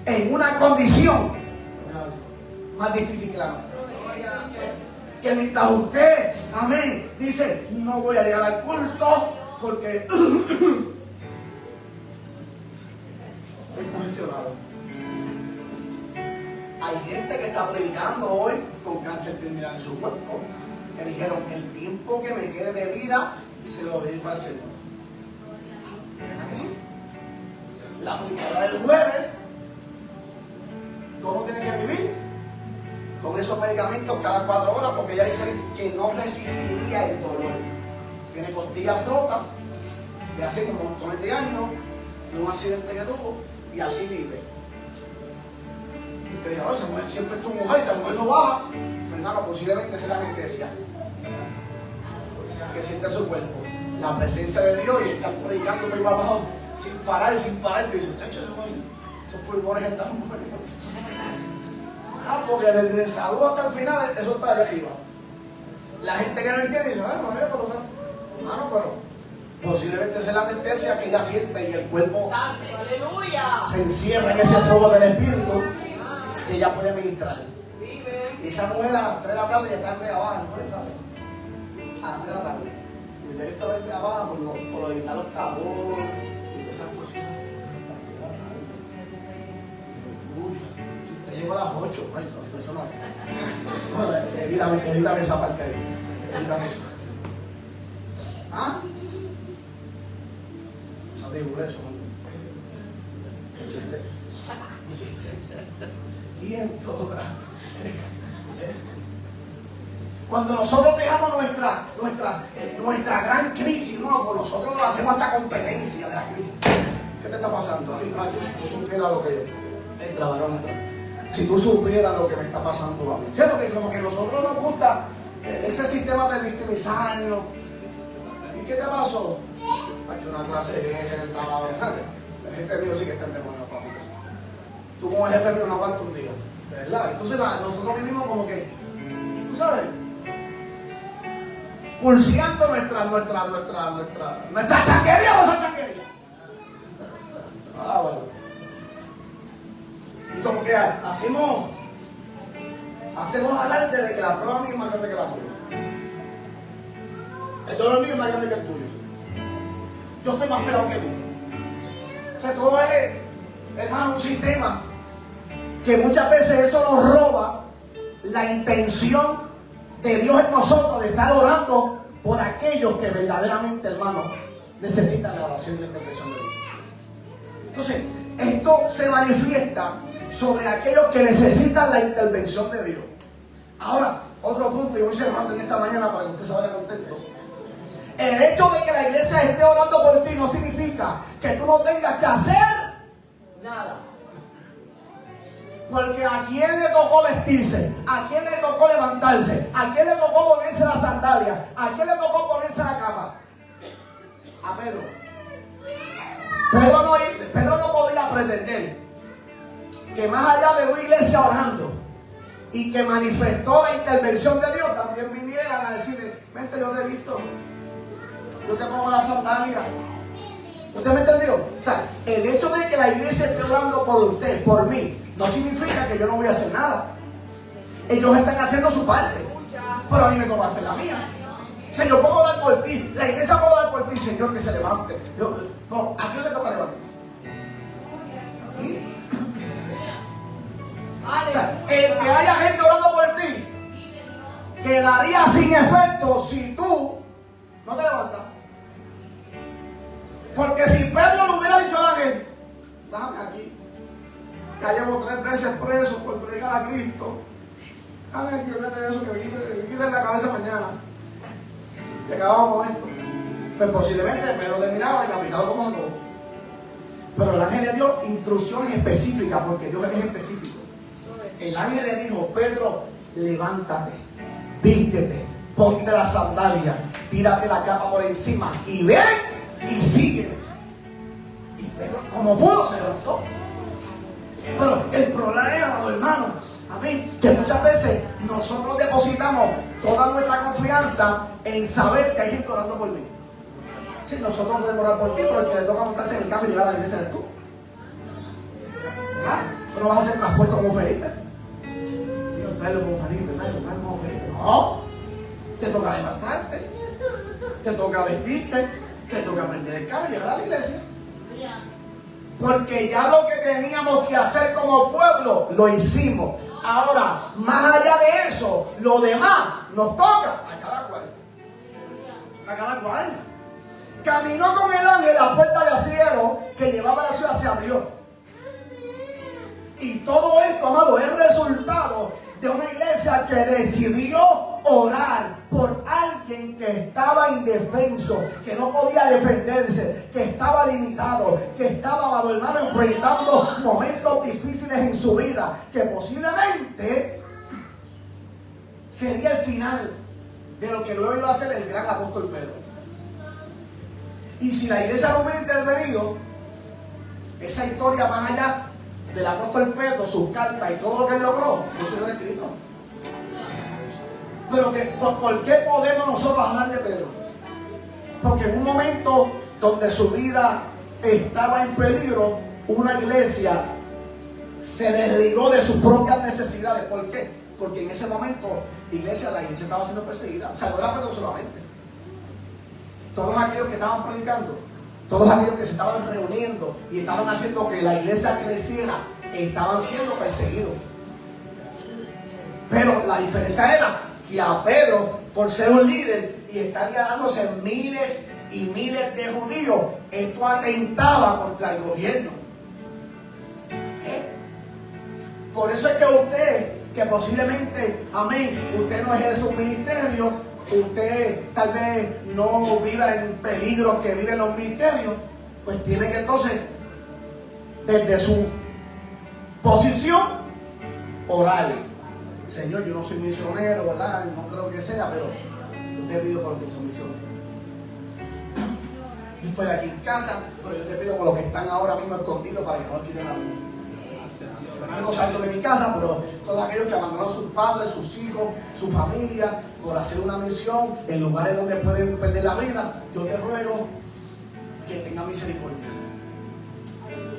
en una condición más difícil que la nuestra. Que mientras usted, amén, dice: no voy a llegar al culto porque estoy congestionado. Hay gente que está predicando hoy con cáncer terminal en su cuerpo, que dijeron: el tiempo que me quede de vida se lo dedico al Señor. La predicadora del jueves, ¿cómo tiene que vivir? Con esos medicamentos cada 4 horas, porque ella dice que no resistiría el dolor. Tiene costillas rotas, de hace como montones de años, de un accidente que tuvo, y así vive. Y usted dice, esa mujer siempre es tu mujer, esa mujer no baja. Hermano, posiblemente sea la anestesia que siente su cuerpo, la presencia de Dios, y están predicando por ahí abajo sin parar. Y dice, chacho, esos pulmones están buenos. Porque desde el salud hasta el final, eso está allá arriba. La gente que no entiende dice, pero posiblemente sea la anestesia que ella siente y el cuerpo se encierra en ese fuego del espíritu que ella puede ministrar. Y esa mujer a las 3 de la tarde ya está en abajo, ¿no sabes? A las 3 de la tarde. Y usted estaba en abajo por lo evitar los tabúes y todas esas cosas. Usted llegó a las 8, eso no es. Edítame esa parte ahí. Edítame esa. ¿Ah? Esa figura, eso no. Y en toda. Cuando nosotros dejamos nuestra gran crisis, no, pues nosotros hacemos esta competencia de la crisis. ¿Qué te está pasando? Si tú supieras lo que yo. Entra, varón, entra. Si tú supieras lo que me está pasando a mí. ¿Cierto? Que como que a nosotros nos gusta ese sistema de victimizarnos. ¿Y qué te pasó? Ha hecho una clase de jefe en el trabajo. El jefe mío sí que está en demonio, papi. Tú como el jefe mío no aguantas un día. ¿De verdad? Entonces nosotros vivimos como que, ¿tú sabes? Pulseando nuestra chanquería o nuestra chanquería. Bueno. Y como que hacemos adelante de que la prueba mía es más grande que la tuya. El dolor mío es más grande que el tuyo. Yo estoy más pelado que tú. O sea, todo es, hermano, un sistema que muchas veces eso nos roba la intención de Dios en nosotros, de estar orando por aquellos que verdaderamente, hermano, necesitan la oración y la intervención de Dios. Entonces, esto se manifiesta sobre aquellos que necesitan la intervención de Dios. Ahora, otro punto, y voy cerrando en esta mañana para que usted se vaya contento. El hecho de que la iglesia esté orando por ti no significa que tú no tengas que hacer nada. Porque a quién le tocó vestirse, a quién le tocó levantarse, a quién le tocó ponerse la sandalia, a quién le tocó ponerse la capa. A Pedro. Pedro no podía pretender que más allá de una iglesia orando y que manifestó la intervención de Dios, también vinieran a decirle, vente, yo te he visto, yo te pongo la sandalia. ¿Usted me entendió? O sea, el hecho de que la iglesia esté orando por usted, por mí, no significa que yo no voy a hacer nada. Ellos están haciendo su parte, pero a mí me toca hacer la mía. O sea, yo puedo orar por ti, la iglesia puede orar por ti, Señor, que se levante. No, ¿a quién le toca levantar? ¿Sí? O sea, el que haya gente orando por ti quedaría sin efecto si tú no te levantas. Porque si Pedro le hubiera dicho al ángel, déjame aquí, ya llevo 3 veces preso por predicar a Cristo, déjame aquí, olvídate de eso, que me quiten la cabeza mañana, que acabamos con esto. Pues posiblemente Pedro terminaba decapitado como todo. Pero el ángel le dio instrucciones específicas, porque Dios es específico. El ángel le dijo, Pedro, levántate, vístete, ponte la sandalia, tírate la capa por encima y ven y sigue. Y Pedro, como pudo, se levantó. Pero el problema, hermano, amén, que muchas veces nosotros depositamos toda nuestra confianza en saber que hay gente orando por mí. Si nosotros podemos orar por ti, pero el que le toca montarse en el cambio y llegar a la iglesia eres tú. ¿Ah? Tú no vas a hacer transporte como Felipe. Señor, tráelo como Felipe, tráelo como Felipe. No. Te toca levantarte, te toca vestirte, te toca aprender el carro y llegar a la iglesia. Porque ya lo que teníamos que hacer como pueblo, lo hicimos. Ahora, más allá de eso, lo demás nos toca a cada cual. A cada cual. caminó con el ángel, la puerta de acero que llevaba a la ciudad se abrió. Y todo esto, amado, es resultado de una iglesia que decidió orar por alguien que estaba indefenso, que no podía defenderse, que estaba limitado, que estaba, amado hermano, enfrentando momentos difíciles en su vida, que posiblemente sería el final de lo que luego iba a ser el gran apóstol Pedro. Y si la iglesia no hubiera intervenido, esa historia más allá del apóstol Pedro, sus cartas y todo lo que él logró, no se hubiera escrito. Pero ¿por qué podemos nosotros hablar de Pedro? Porque en un momento donde su vida estaba en peligro, una iglesia se desligó de sus propias necesidades. ¿Por qué? Porque en ese momento la iglesia estaba siendo perseguida. O sea, no era Pedro solamente. Todos aquellos que estaban predicando, todos aquellos que se estaban reuniendo y estaban haciendo que la iglesia creciera, estaban siendo perseguidos. Pero la diferencia era que a Pedro, por ser un líder y estar ganándose miles y miles de judíos, esto atentaba contra el gobierno. Por eso es que usted, que posiblemente, amén, usted no ejerce un ministerio, usted tal vez no viva en peligro que viven los ministerios, pues tiene que entonces, desde su posición, orar. Señor, yo no soy misionero, ¿verdad? No creo que sea, pero yo te pido por los que son misioneros. Yo estoy aquí en casa, pero yo te pido por los que están ahora mismo escondidos para que no quiten la vida. Yo no salgo de mi casa, pero todos aquellos que abandonaron a sus padres, sus hijos, su familia, por hacer una misión en lugares donde pueden perder la vida, yo te ruego que tenga misericordia.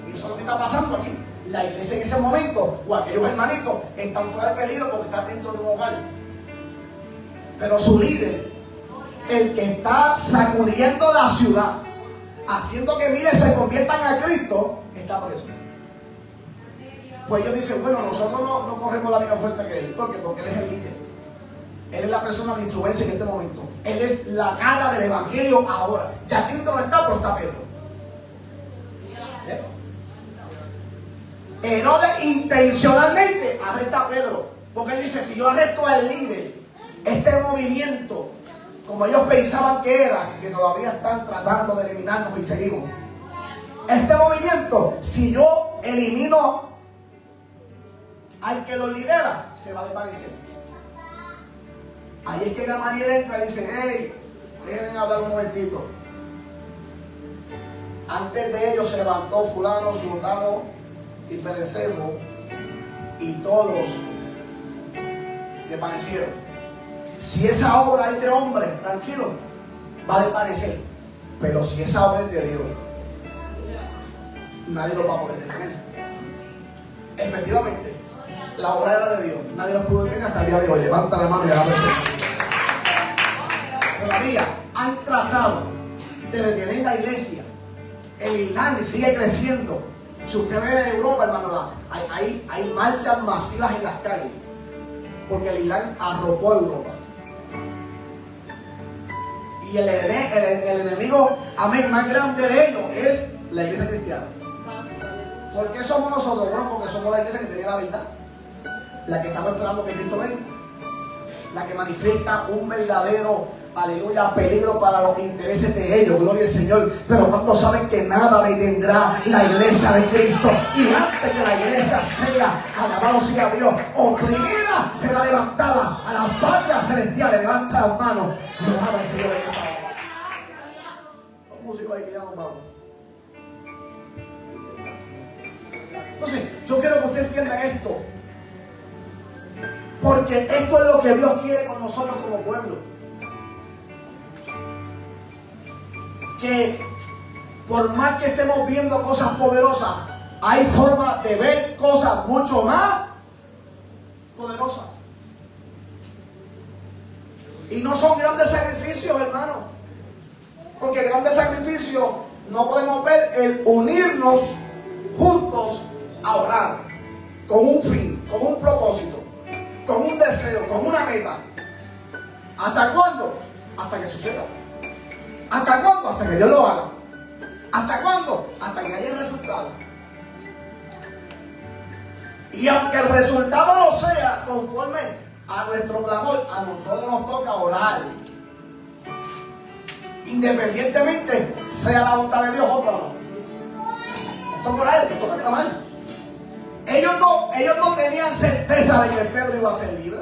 Y eso es lo que está pasando aquí. La iglesia en ese momento, o aquellos hermanitos, están fuera de peligro porque están dentro de un hogar. Pero su líder, el que está sacudiendo la ciudad, haciendo que miles se conviertan a Cristo, está preso. Pues ellos dicen, bueno, nosotros no corremos la misma fuerza que él. ¿Por qué? Porque él es el líder. Él es la persona de influencia en este momento. Él es la cara del evangelio ahora. Ya Cristo no está, pero está Pedro. Herodes intencionalmente arresta a Pedro. Porque él dice, si yo arresto al líder, este movimiento, como ellos pensaban que era, que todavía están tratando de eliminarnos y seguimos. Este movimiento, si yo elimino al que lo lidera, se va a desvanecer. Ahí es que Gamaliel entra y dice, hey, déjenme hablar un momentito. Antes de ellos se levantó fulano, sultano y perecemos, y todos desvanecieron. Si esa obra es de hombre, tranquilo, va a desvanecer. Pero si esa obra es de Dios, nadie lo va a poder detener. Efectivamente, la obra era de Dios, nadie lo pudo detener hasta el día de hoy. Levanta la mano y la presenta. Todavía han tratado de detener la iglesia. El Islam sigue creciendo. Si usted ve en Europa, hermano, hay marchas masivas en las calles, porque el Islam arropó a Europa. Y el enemigo, amén, más grande de ellos es la iglesia cristiana. ¿Por qué somos nosotros? Bueno, porque somos la iglesia que tenía la verdad, la que estamos esperando que Cristo venga, la que manifiesta un verdadero, aleluya, peligro para los intereses de ellos, gloria al Señor. Pero cuando saben que nada detendrá la iglesia de Cristo, y antes que la iglesia sea, alabado sea Dios, oprimida, será levantada a las patrias celestiales. Levanta las manos y alaba al Señor. Los músicos ahí que ya nos vamos. Entonces, yo quiero que usted entienda esto, porque esto es lo que Dios quiere con nosotros como pueblo. Que por más que estemos viendo cosas poderosas, hay formas de ver cosas mucho más poderosas. Y no son grandes sacrificios, hermanos. Porque grandes sacrificios no podemos ver el unirnos juntos a orar con un fin, con un propósito, con un deseo, con una meta. ¿Hasta cuándo? Hasta que suceda. ¿Hasta cuándo? Hasta que Dios lo haga. ¿Hasta cuándo? Hasta que haya el resultado. Y aunque el resultado no sea conforme a nuestro clamor, a nosotros nos toca orar. Independientemente sea la voluntad de Dios o no. Esto es orar, esto es clamar. Ellos no tenían certeza de que Pedro iba a ser libre.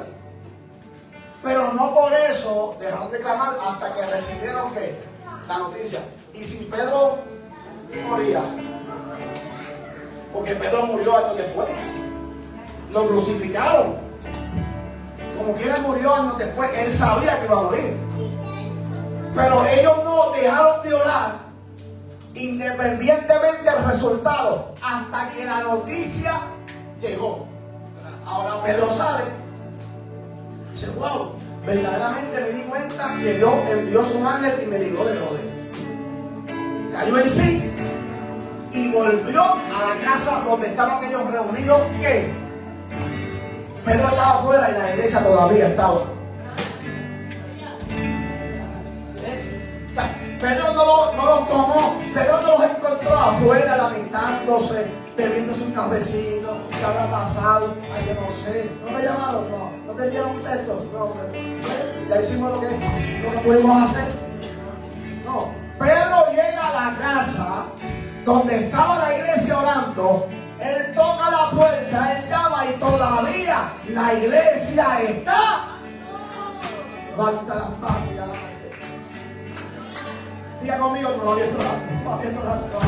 Pero no por eso dejaron de clamar hasta que recibieron ¿qué? La noticia. Y si Pedro moría, porque Pedro murió años después, lo crucificaron. Como quiera murió años después, él sabía que iba a morir. Pero ellos no dejaron de orar, independientemente del resultado, hasta que la noticia llegó. Ahora Pedro sale. Dice, wow, verdaderamente me di cuenta que Dios envió su ángel y me libró de Herodes. Cayó en sí y volvió a la casa donde estaban ellos reunidos. ¿Qué? Pedro estaba afuera y la iglesia todavía estaba. O sea, Pedro no los tomó, Pedro no los encontró afuera lamentándose, bebiéndose un cafecito. ¿Qué habrá pasado? Ay, yo no sé. ¿No me llamaron? No te enviaron un texto. No, ya hicimos lo que pudimos hacer. No, Pedro llega a la casa donde estaba la iglesia orando. Él toca la puerta, él llama y todavía la iglesia está. Levanta las manos y hágase. Diga conmigo, todavía estoy orando.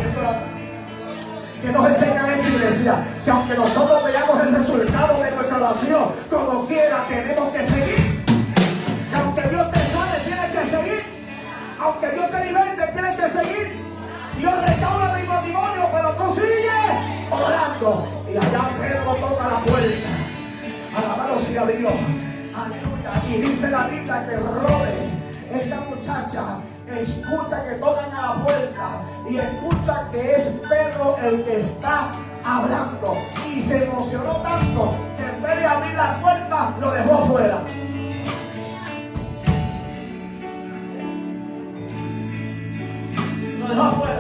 Que nos enseñan en esta iglesia que aunque nosotros veamos el resultado de nuestra oración, como quiera tenemos que seguir. Que aunque Dios te sane, tienes que seguir. Aunque Dios te liberte, tienes que seguir. Dios restaura mi matrimonio, pero tú sigues orando. Y allá Pedro toca la puerta. Alabado sea Dios. Aleluya. Y dice la Biblia que Herodes, esta muchacha, escucha que tocan a la puerta y escucha que es Pedro el que está hablando. Y se emocionó tanto que en vez de abrir la puerta, lo dejó afuera. Lo dejó afuera.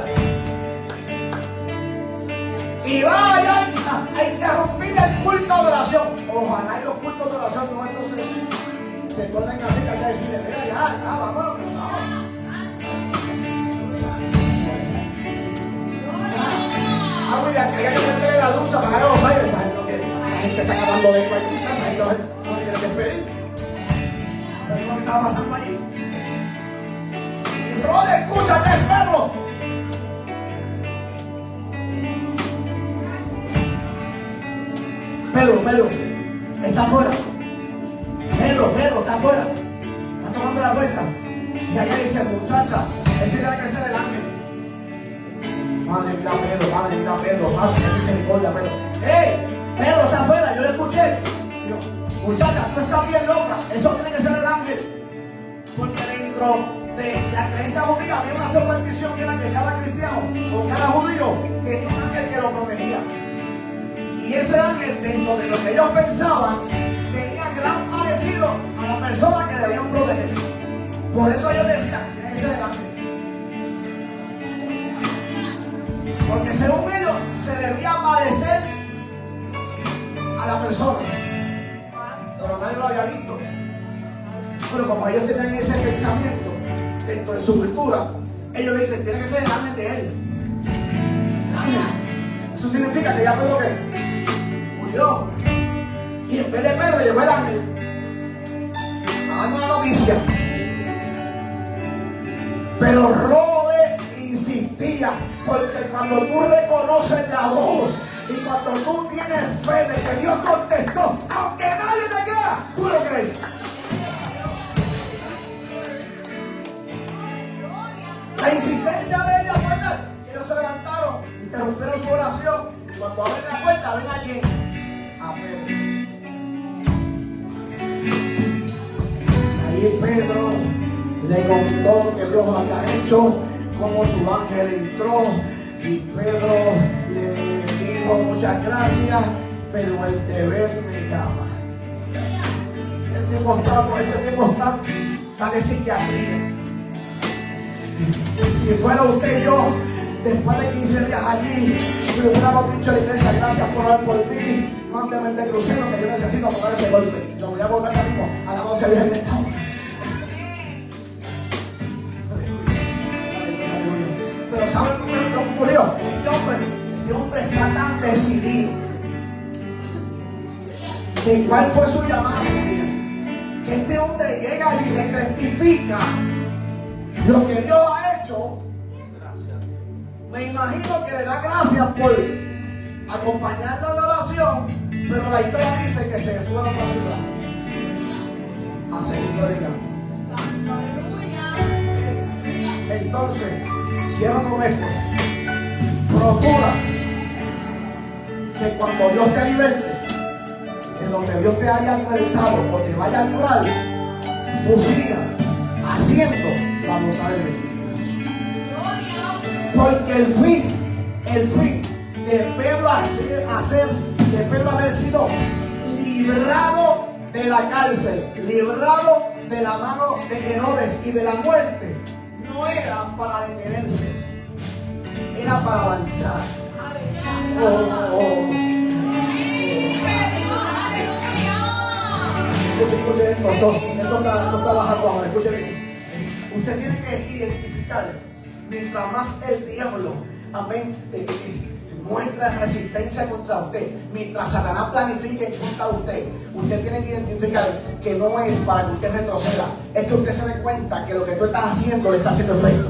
Y vaya a interrumpir el culto de oración. Ojalá y los cultos de oración no entonces se tornen así que hay que decirle, mira ya, vámonos. Mira, que hay que meterle la luz, apagar los aires. La gente está acabando de cualquier casa, esa gente no quiere despedir. ¿Qué es lo que estaba pasando allí? Y Herodes, escúchate, Pedro. Pedro, está afuera. Pedro, está afuera. Está tomando la puerta. Y allá dice, muchacha, ese tiene que ser el ángel. Madre mía, Pedro, madre, ten misericordia, Pedro. ¡Ey! Pedro está afuera, yo lo escuché. Yo, muchacha, tú estás bien loca. Eso tiene que ser el ángel. Porque dentro de la creencia judía había una superstición que era que cada cristiano o cada judío tenía un ángel que lo protegía. Y ese ángel, dentro de lo que ellos pensaban, tenía gran parecido a la persona que debían proteger. Por eso ellos decían, tiene que ser el ángel. Porque según ellos se debía parecer a la persona, pero nadie lo había visto. Pero como ellos tenían ese pensamiento dentro de su cultura, ellos dicen, tiene que ser el ángel de él. Eso significa que ya Pedro murió. Y en vez de Pedro llegó el ángel dando una noticia. Pero Herodes insistía, porque cuando tú reconoces la voz y cuando tú tienes fe de que Dios contestó, aunque nadie te crea, tú lo crees. La insistencia de ella fue tal que ellos se levantaron, interrumpieron su oración y cuando abren la puerta ven a quién, a Pedro. Ahí Pedro le contó que Dios había hecho, cómo su ángel entró y Pedro le dijo muchas gracias, pero el deber me llama. Este tipo está de psiquiatría. Si fuera usted y yo, después de 15 días allí, le hubiéramos dicho a la iglesia, gracias por orar por mí, mándame el de crucero que yo necesito tomar ese golpe. Lo voy a botar ahora mismo a la voz de Dios en esta hora. Pero ¿saben lo que ocurrió? Este hombre está tan decidido de cuál fue su llamado, que este hombre llega y le rectifica lo que Dios ha hecho. Me imagino que le da gracias por acompañarlo en la oración, pero la historia dice que se fue a otra ciudad a seguir predicando. Entonces, cierro con esto. Procura que cuando Dios te liberte, de donde Dios te haya libertado o te vaya a librar, tú sigas haciendo la voluntad de Dios. Porque el fin de Pedro de Pedro haber sido librado de la cárcel, librado de la mano de Herodes y de la muerte, no era para detenerse, era para avanzar. Escuche esto está bajando ahora, escuche bien. Usted tiene que identificar, mientras más el diablo, amén, muestra resistencia contra usted, mientras Satanás planifique en contra de usted tiene que identificar que no es para que usted retroceda, es que usted se dé cuenta que lo que tú estás haciendo le está haciendo efecto.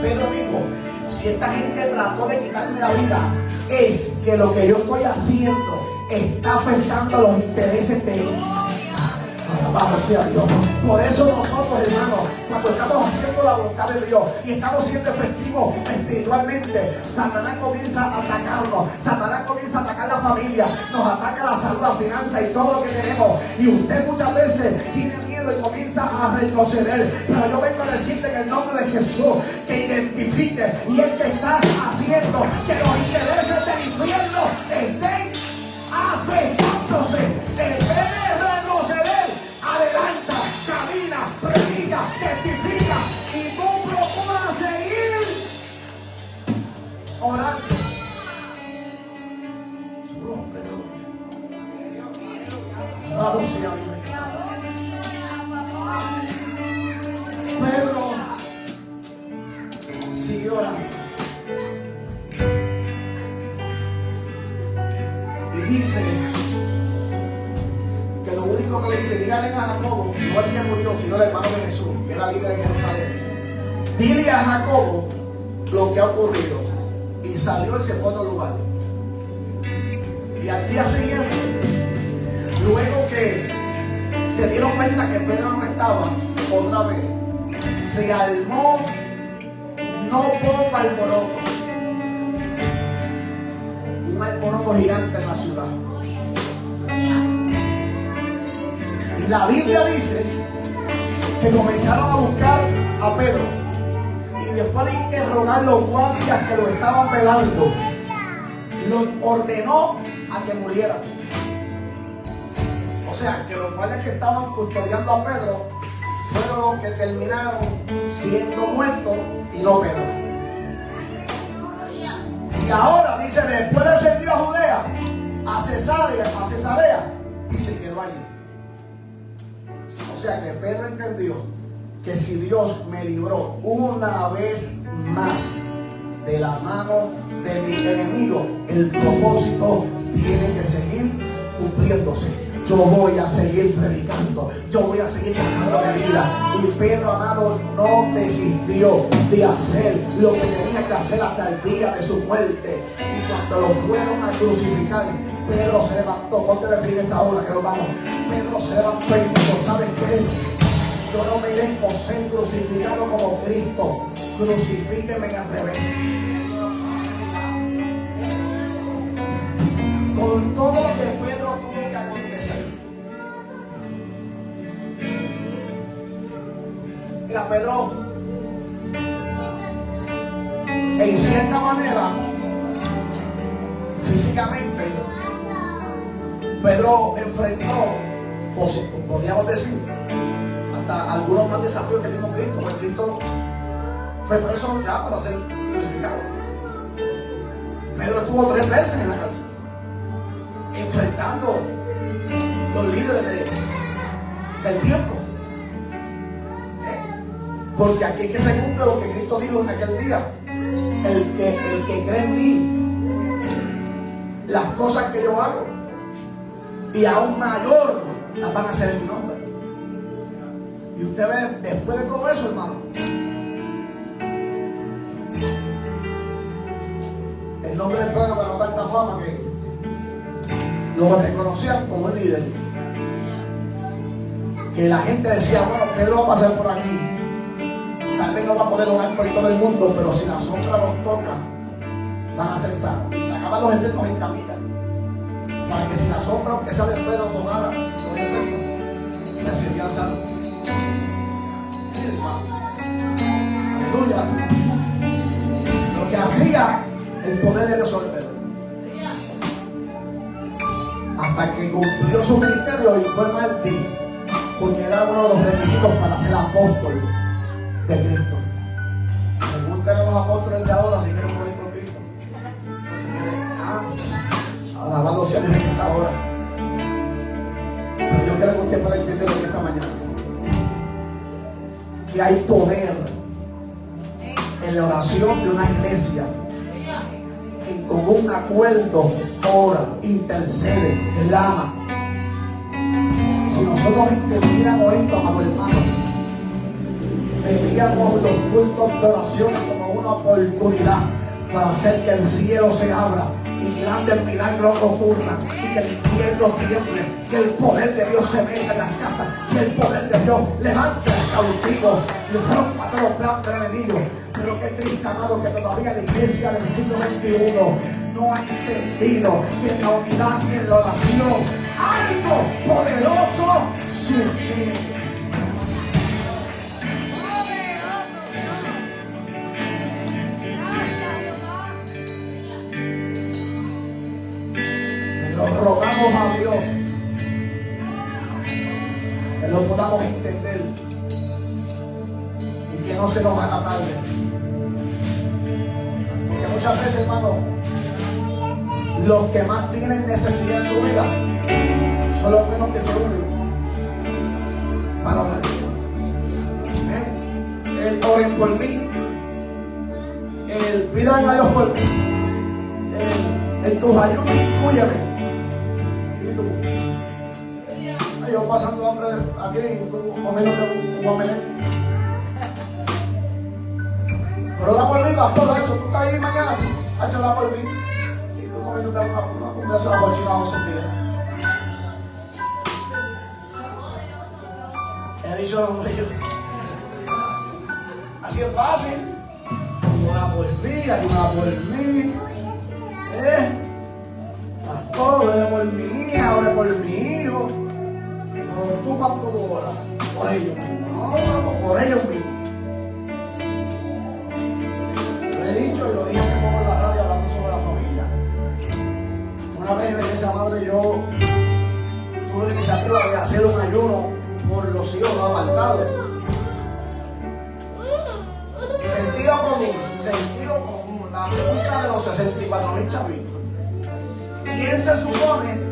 Pedro dijo, si esta gente trató de quitarme la vida, es que lo que yo estoy haciendo está afectando a los intereses de Dios. Alabado sea Dios. Por eso nosotros, hermanos, cuando estamos haciendo la voluntad de Dios y estamos siendo efectivos espiritualmente, Satanás comienza a atacarnos. Satanás comienza a atacar la familia, nos ataca la salud, la finanza y todo lo que tenemos. Y usted muchas veces tiene miedo y comienza a retroceder. Pero yo vengo a decirte en el nombre de Jesús que identifique y es que estás haciendo que los intereses del infierno estén afectándose. En vez de retroceder, adelanta, camina, predica, testifica y tú procuras seguir orando. Su nombre, alabado sea Dios. Pedro siguió orando y dice que lo único que le dice, dígale a Jacobo, no el que murió, sino el hermano de Jesús, que era líder en Jerusalén, dile a Jacobo lo que ha ocurrido. Y salió y se fue a otro lugar. Y al día siguiente, luego que se dieron cuenta que Pedro no estaba, otra vez se armó no poco alboroto, un alboroto gigante en la ciudad. Y la Biblia dice que comenzaron a buscar a Pedro, y después de interrogar los guardias que lo estaban velando, lo ordenó a que muriera. O sea, que los guardias que estaban custodiando a Pedro fueron los que terminaron siendo muertos y no Pedro. Y ahora dice, después de servir a Judea, a Cesarea, y se quedó allí. O sea que Pedro entendió que si Dios me libró una vez más de la mano de mi enemigo, el propósito tiene que seguir cumpliéndose. Yo voy a seguir predicando, yo voy a seguir ganando mi vida. Y Pedro, amado, no desistió de hacer lo que tenía que hacer hasta el día de su muerte. Y cuando lo fueron a crucificar, Pedro se levantó. Ponte de pie en esta hora que nos vamos. Pedro se levantó y dijo, ¿sabes qué? Yo no me iré con ser crucificado como Cristo. Crucifíqueme al revés. Con todo lo que Pedro tuvo que acontecer. Mira, Pedro, en cierta manera, físicamente, Pedro enfrentó, podríamos decir, hasta algunos más desafíos que mismo Cristo, porque Cristo fue preso ya para ser crucificado. Pedro estuvo 3 veces en la cárcel, enfrentando los líderes del tiempo. Porque aquí es que se cumple lo que Cristo dijo en aquel día: el que cree en mí, las cosas que yo hago y aún mayor las van a hacer en mi nombre. Y usted ve, después de todo eso, hermano, el nombre de Pedro ganó tanta fama que lo reconocían como un líder, que la gente decía: bueno, Pedro va a pasar por aquí, tal vez no va a poder orar por todo el mundo, pero si la sombra los toca, van a ser sanos. Y sacaban los enfermos en camita, para que si la sombra, aunque sea de Pedro, tocara los enfermos, les serían sanos. Aleluya. Lo que hacía el poder de Dios sobre Pedro, hasta que cumplió su ministerio y fue mártir, porque era uno de los requisitos para ser apóstol de Cristo. Preguntan a los apóstoles de ahora si quieren morir por Cristo. Alabado sea Dios en esta hora. Pero yo quiero que usted pueda entender en esta mañana que hay poder en la oración de una iglesia que con un acuerdo ora, intercede, clama. Si nosotros entendiéramos esto, amado hermano, veríamos los cultos de oración como una oportunidad para hacer que el cielo se abra y grandes milagros ocurran, y que el infierno tiemble, que el poder de Dios se meta en las casas, que el poder de Dios levante al cautivo y rompa todo plan del enemigo. Pero qué triste, amado, que todavía la iglesia del siglo XXI no ha entendido que en la unidad y en la oración algo poderoso sucede. Rogamos a Dios que lo podamos entender y que no se nos haga tarde, porque muchas veces, hermano, los que más tienen necesidad en su vida son los menos que se unen para orar. El oren por mí, el pidan a Dios por mí, en tus ayunos inclúyeme. Yo pasando hambre aquí, comiendo un omelette. Pero la por mí, pastor, hecho, tú estás ahí mañana, sí, hecho la por mí. Y tú comiendo un beso de cochinados esos días. He dicho, hombre, yo. Así es fácil. Ora por mí, ayuda por mí. Pastor, ore por mi hija, ore por mi hijo. Tú, pastor, tú oras por ellos mismos, no, por ellos mismos. Lo he dicho y lo dije hace poco en la radio hablando sobre la familia. Una vez en la iglesia madre yo tuve la iniciativa de hacer un ayuno por los hijos apartados. Sentido común, la pregunta de los 64,000 chavitos. ¿Quién se supone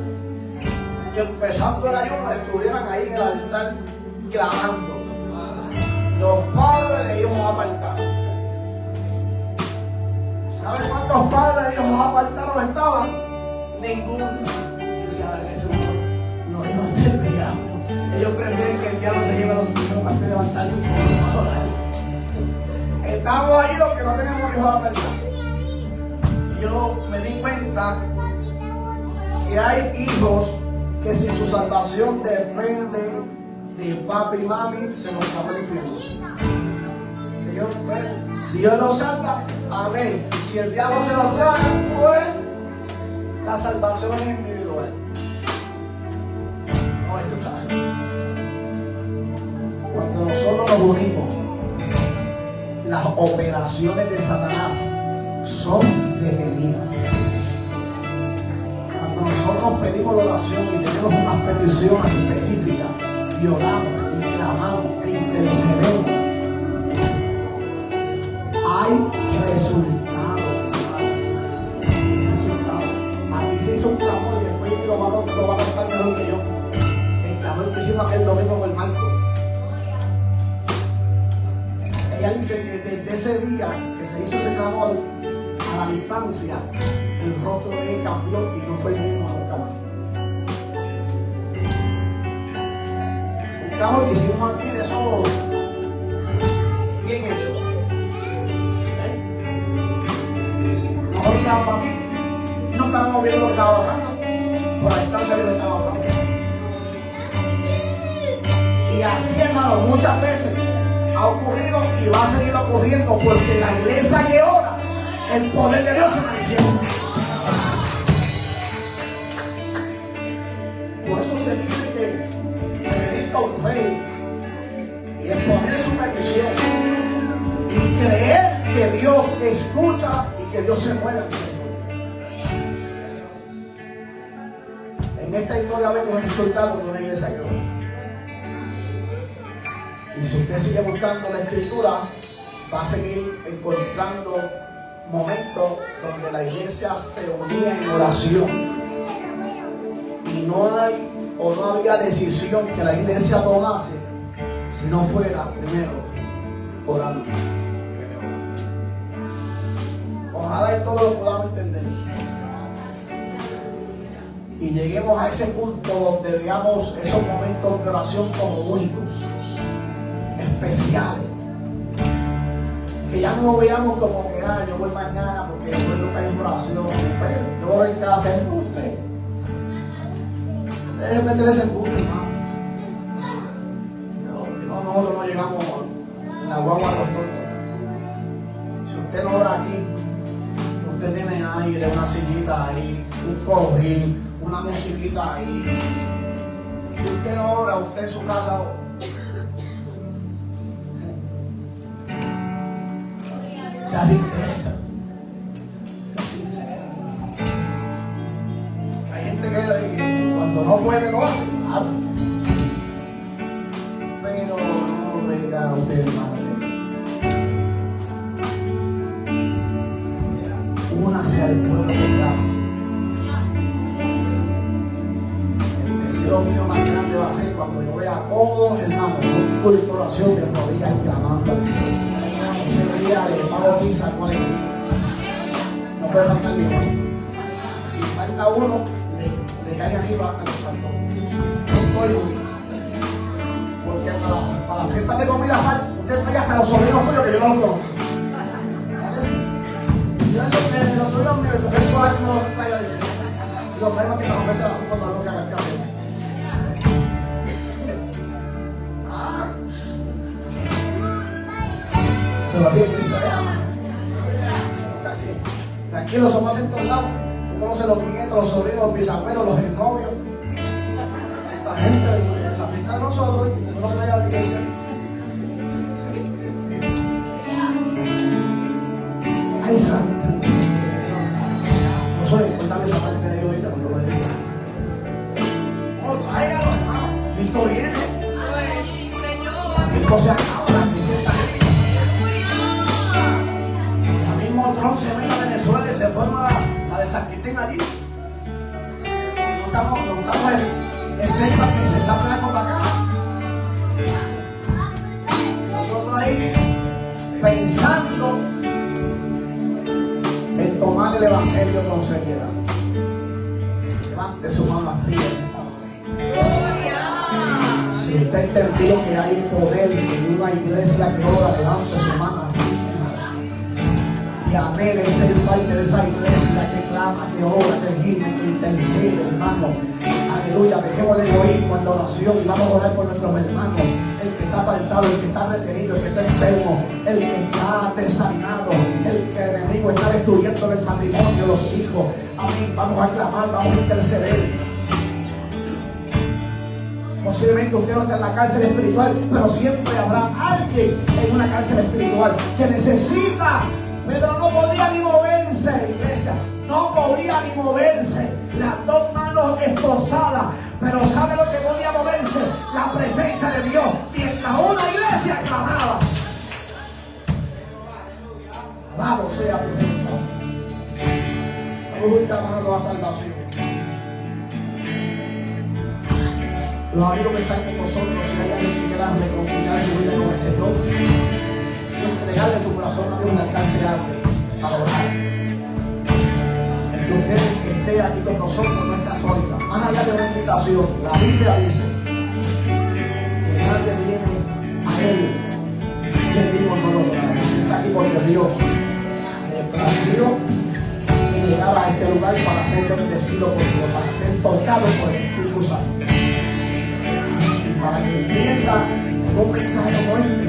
que empezando el ayuno estuvieran ahí en el altar clamando? Los padres de hijos apartados. ¿Saben cuántos padres de hijos apartados estaban? Ninguno. No, hijos del diablo. Ellos prefieren que el diablo se lleve a los hijos para que levantarse un poco. Estamos ahí los que no tenemos hijos apartados. Y yo me di cuenta que hay hijos que si su salvación depende de papi y mami, se los va a infierno. Si Dios los salva, amén. Si el diablo se los traga, pues la salvación es individual. Cuando nosotros nos unimos, las operaciones de Satanás son detenidas. Nosotros pedimos la oración y tenemos unas peticiones específicas y oramos y clamamos. clamamos e intercedemos, hay resultado, hermano. Hay resultado. Aquí se hizo un clamor y después lo va a contar mejor que yo. El clamor que hicimos aquel domingo con el Marco. Ella dice que desde ese día que se hizo ese clamor, a la distancia, el rostro de él cambió y no fue el mismo nunca más. Un clamor que hicimos aquí de eso bien hecho. Nosotros estábamos aquí, no estábamos viendo lo que estaba pasando, por la distancia que le estaba hablando. Y así, hermano, muchas veces ha ocurrido y va a seguir ocurriendo, porque la iglesia que ora, el poder de Dios se manifiesta. Por eso usted tiene que pedir con fe y exponer su petición y creer que Dios escucha y que Dios se mueve. En esta historia vemos el resultado de una iglesia que ora. Y si usted sigue buscando la escritura, va a seguir encontrando momentos donde la iglesia se unía en oración. Y no había decisión que la iglesia tomase si no fuera primero orando. Ojalá y todos lo podamos entender. Y lleguemos a ese punto donde veamos esos momentos de oración como únicos, especiales, que ya no lo veamos como que yo voy mañana porque yo no tengo oración, yo voy en casa, embuste. Déjenme meter ese embuste, hermano. Nosotros no llegamos en la guagua de los tontos. Si usted no ora aquí, usted tiene aire, una sillita ahí, un cojín, una musiquita ahí. Si usted no ora, usted en su casa. Sea sincera. Sea sincera. Hay gente que cuando no puede lo hace. Claro. Pero no venga usted, hermano. Únase al pueblo que clama. El deseo mío más grande va a ser cuando yo vea a todos, hermanos, con culto, oración, de rodillas y clamando al Señor. Ese día de bautiza con la iglesia. No puede faltar ni uno. Si falta uno, le cae arriba a los santos. No estoy único. Porque para la fiesta de comida falta, usted trae hasta los sobrinos tuyos que yo no los conozco. ¿Verdad que sí? Yo que los sobrinos míos, porque el colegio no los trae a la iglesia. Y los trae para que nos veces a la fundadora que haga el cambio. Se va bien, Cristo le ama. Así. Tranquilo, somos en todos lados. Tú conoces los nietos, los sobrinos, los bisabuelos, los novios. La gente, la fiesta de nosotros, no nos vaya a la iglesia. Ay, santo. No soy importante esa parte de ahorita cuando lo diga. Oh, tráigalo, hermano. Cristo viene. Cristo se acaba, la crisis está ahí. Trump se mete a Venezuela y se forma la de San Quintín allí. No estamos en secta que se sabe la copa acá. Nosotros ahí pensando en tomar el evangelio con seriedad. Levante su mano arriba. Si usted ha entendido que hay poder en una iglesia que ora, levante su mano arriba. Que anhele ser parte de esa iglesia que clama, que ora, que gime, que intercede, hermano. Aleluya, dejemos el egoísmo en la oración y vamos a orar por nuestros hermanos. El que está apartado, el que está retenido, el que está enfermo, el que está desanimado, el que el enemigo está destruyendo el matrimonio, los hijos. Amén, vamos a clamar, vamos a interceder. Posiblemente usted no está en la cárcel espiritual, pero siempre habrá alguien en una cárcel espiritual que necesita. Pedro no podía ni moverse, iglesia, no podía ni moverse, las dos manos esposadas, pero ¿sabe lo que podía moverse? La presencia de Dios. Mientras es un llamado a salvación. Los amigos que están con nosotros, si hay alguien que quiera reconciliar su vida con el Señor y entregarle su corazón a Dios, el altar se abre para orar. El que usted esté aquí con nosotros no es casualidad. Más allá de una invitación, la Biblia dice que nadie viene a Él si Él mismo no lo logra. Está aquí porque Dios le plació que llegara a este lugar para ser bendecido por Dios, para ser tocado por el Espíritu Santo. Para que entienda en un mensaje como este,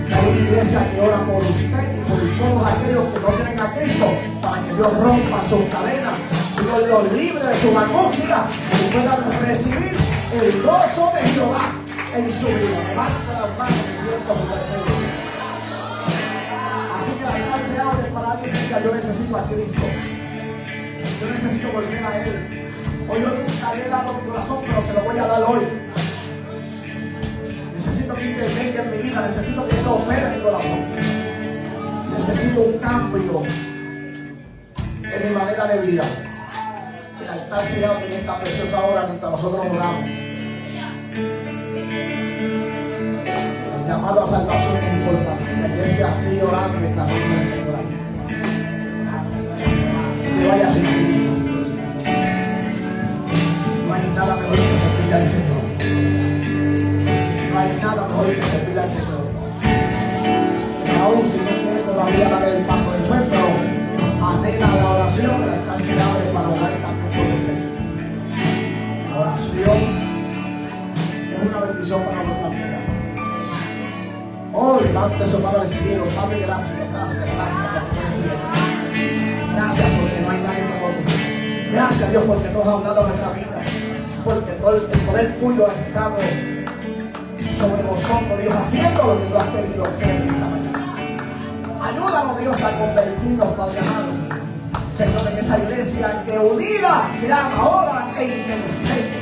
que hay una iglesia que ora por usted y por todos aquellos que no tienen a Cristo, para que Dios rompa sus cadenas, Dios los libre de su angustia y puedan recibir el gozo de Jehová en su vida. Levanta las manos y sienta su presencia. Así que la altar se abre para alguien que diga: yo necesito a Cristo, yo necesito volver a Él. Hoy yo nunca le he dado mi corazón, pero se lo voy a dar hoy. Necesito que intervenga en mi vida, necesito que Él opere en mi corazón. Necesito un cambio en mi manera de vida. El altar se abre en esta preciosa hora mientras nosotros oramos. El llamado a salvación es importante. La iglesia sigue orando mientras no me Señor. Que vaya sin Cristo. No hay nada mejor que servirle al Señor. No hay nada mejor que servirle al Señor. Aún si no tiene todavía dar el paso de fe, pero anhela la oración, la altar se abre para orar también por usted. La oración es una bendición para nuestra vida. Oh, levante su mano al cielo. Padre, gracias, gracias, gracias porque tú eres fiel. Gracias porque no hay nadie como tú. Gracias, Dios, porque tú has hablado a nuestra vida. Porque todo el poder tuyo ha estado sobre nosotros, Dios, haciendo lo que tú has querido hacer esta mañana. Ayúdanos, Dios, a convertirnos, Padre amado, Señor, en esa iglesia que unida clama, ora e intercede.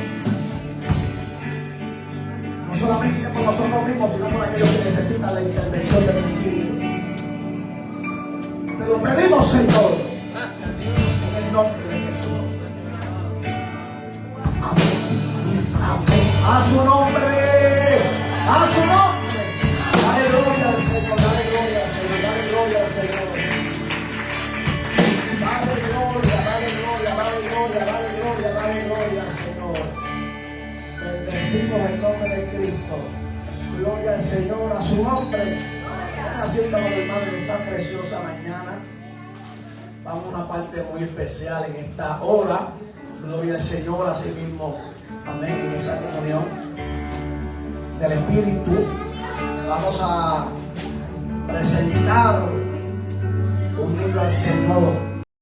No solamente por nosotros mismos, sino por aquellos que necesitan la intervención del Espíritu. Te lo pedimos, Señor, en el nombre de Jesús. Amén. Amén. A su nombre. A su nombre. Dale gloria al Señor, dale gloria al Señor, dale gloria al Señor. Dale gloria, dale gloria, dale gloria, dale gloria, dale gloria al Señor. Bendecimos el nombre de Cristo. Gloria al Señor, a su nombre. Haciéndolo, hermano, en esta preciosa mañana. Vamos a una parte muy especial en esta hora. Gloria al Señor, así mismo. Amén. En esa comunión del Espíritu, vamos a presentar un libro al Señor.